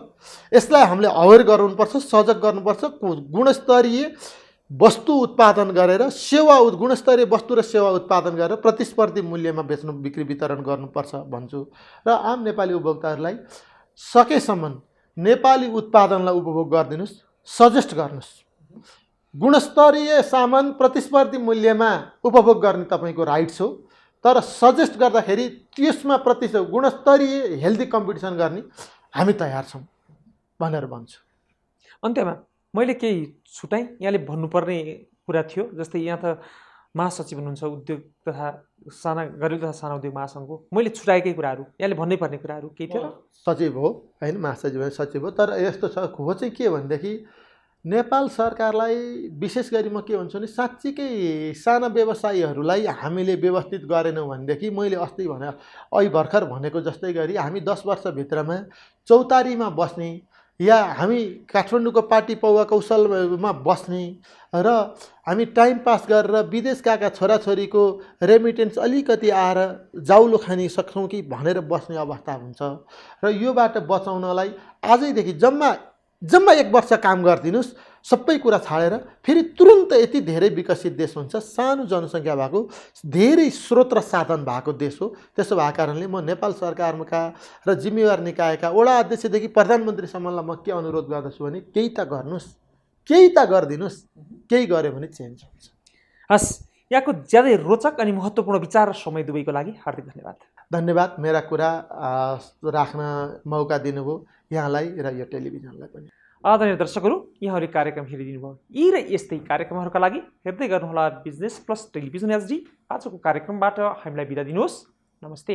यसलाई हामीले अवेर गराउनुपर्छ, सजग गर्नुपर्छ। गुणस्तरीय वस्तु उत्पादन गरेर गुणस्तरीय वस्तु र सेवा उत्पादन गरेर प्रतिस्पर्धी मूल्यमा बेच्नु, बिक्री वितरण गर्नुपर्छ भन्छु। र आम नेपाली उपभोक्ताहरूलाई सकेसम्म नेपाली उत्पादनलाई उपभोग गरिदिनुहोस्, सजेस्ट गर्नुहोस्। गुणस्तरीय सामान प्रतिस्पर्धी मूल्यमा उपभोग गर्ने तपाईँको राइट्स हो, तर सजेस्ट गर्दाखेरि त्यसमा गुणस्तरीय हेल्दी कम्पिटिसन गर्ने हामी तयार छौँ भनेर भन्छु। अन्त्यमा मैले केही छुटाएँ, यहाँले भन्नुपर्ने कुरा थियो, जस्तै यहाँ त महासचिव हुनुहुन्छ उद्योग तथा घरेलु तथा साना उद्योग महासङ्घको, मैले छुटाएकै कुराहरू, यहाँले भन्नै पर्ने कुराहरू केही थियो र? सचिव हो होइन, महासचिव सचिव हो। तर यस्तो छ, हो चाहिँ के भनेदेखि नेपाल सरकारलाई विशेष गरी म के भन्छु भने साँच्चीकै साना व्यवसायीहरूलाई हामीले व्यवस्थित गरेनौँ भनेदेखि, मैले अस्ति भने अहिले भर्खर भनेको जस्तै गरी हामी 10 वर्षभित्रमा चौतारीमा बस्ने या हामी काठमाडौँको पार्टी पौवा कौशलमा बस्ने र हामी टाइम पास गरेर विदेश गएका छोराछोरीको रेमिटेन्स अलिकति आएर जाउलो खान सक्छौँ कि भनेर बस्ने अवस्था हुन्छ। र योबाट बचाउनलाई आजैदेखि जम्मा 1 वर्ष काम गरिदिनुहोस्, सबै कुरा छाडेर फेरि तुरुन्त यति धेरै विकसित देश हुन्छ। सानो जनसङ्ख्या भएको, धेरै स्रोत र साधन भएको देश हो। त्यसो भएको कारणले म नेपाल सरकारका र जिम्मेवार निकायका वडा अध्यक्षदेखि प्रधानमन्त्रीसम्मलाई म के अनुरोध गर्दछु भने केही त गर्नुहोस्, केही त गरिदिनुहोस्। केही गऱ्यो भने चेन्ज हुन्छ। हस्, यहाँको ज्यादै रोचक अनि महत्त्वपूर्ण विचार र समय दुवैको लागि हार्दिक धन्यवाद। धन्यवाद, मेरा कुरा राख्न मौका दिनुभयो यहाँलाई र यो टेलिभिजनलाई पनि। आदरणीय दर्शकहरू, यहाँहरूले कार्यक्रम हेरिदिनु भयो। यी र यस्तै कार्यक्रमहरूका लागि हेर्दै गर्नुहोला बिजनेस प्लस टेलिभिजन एचडी। आजको कार्यक्रमबाट हामीलाई बिदा दिनुहोस्। नमस्ते।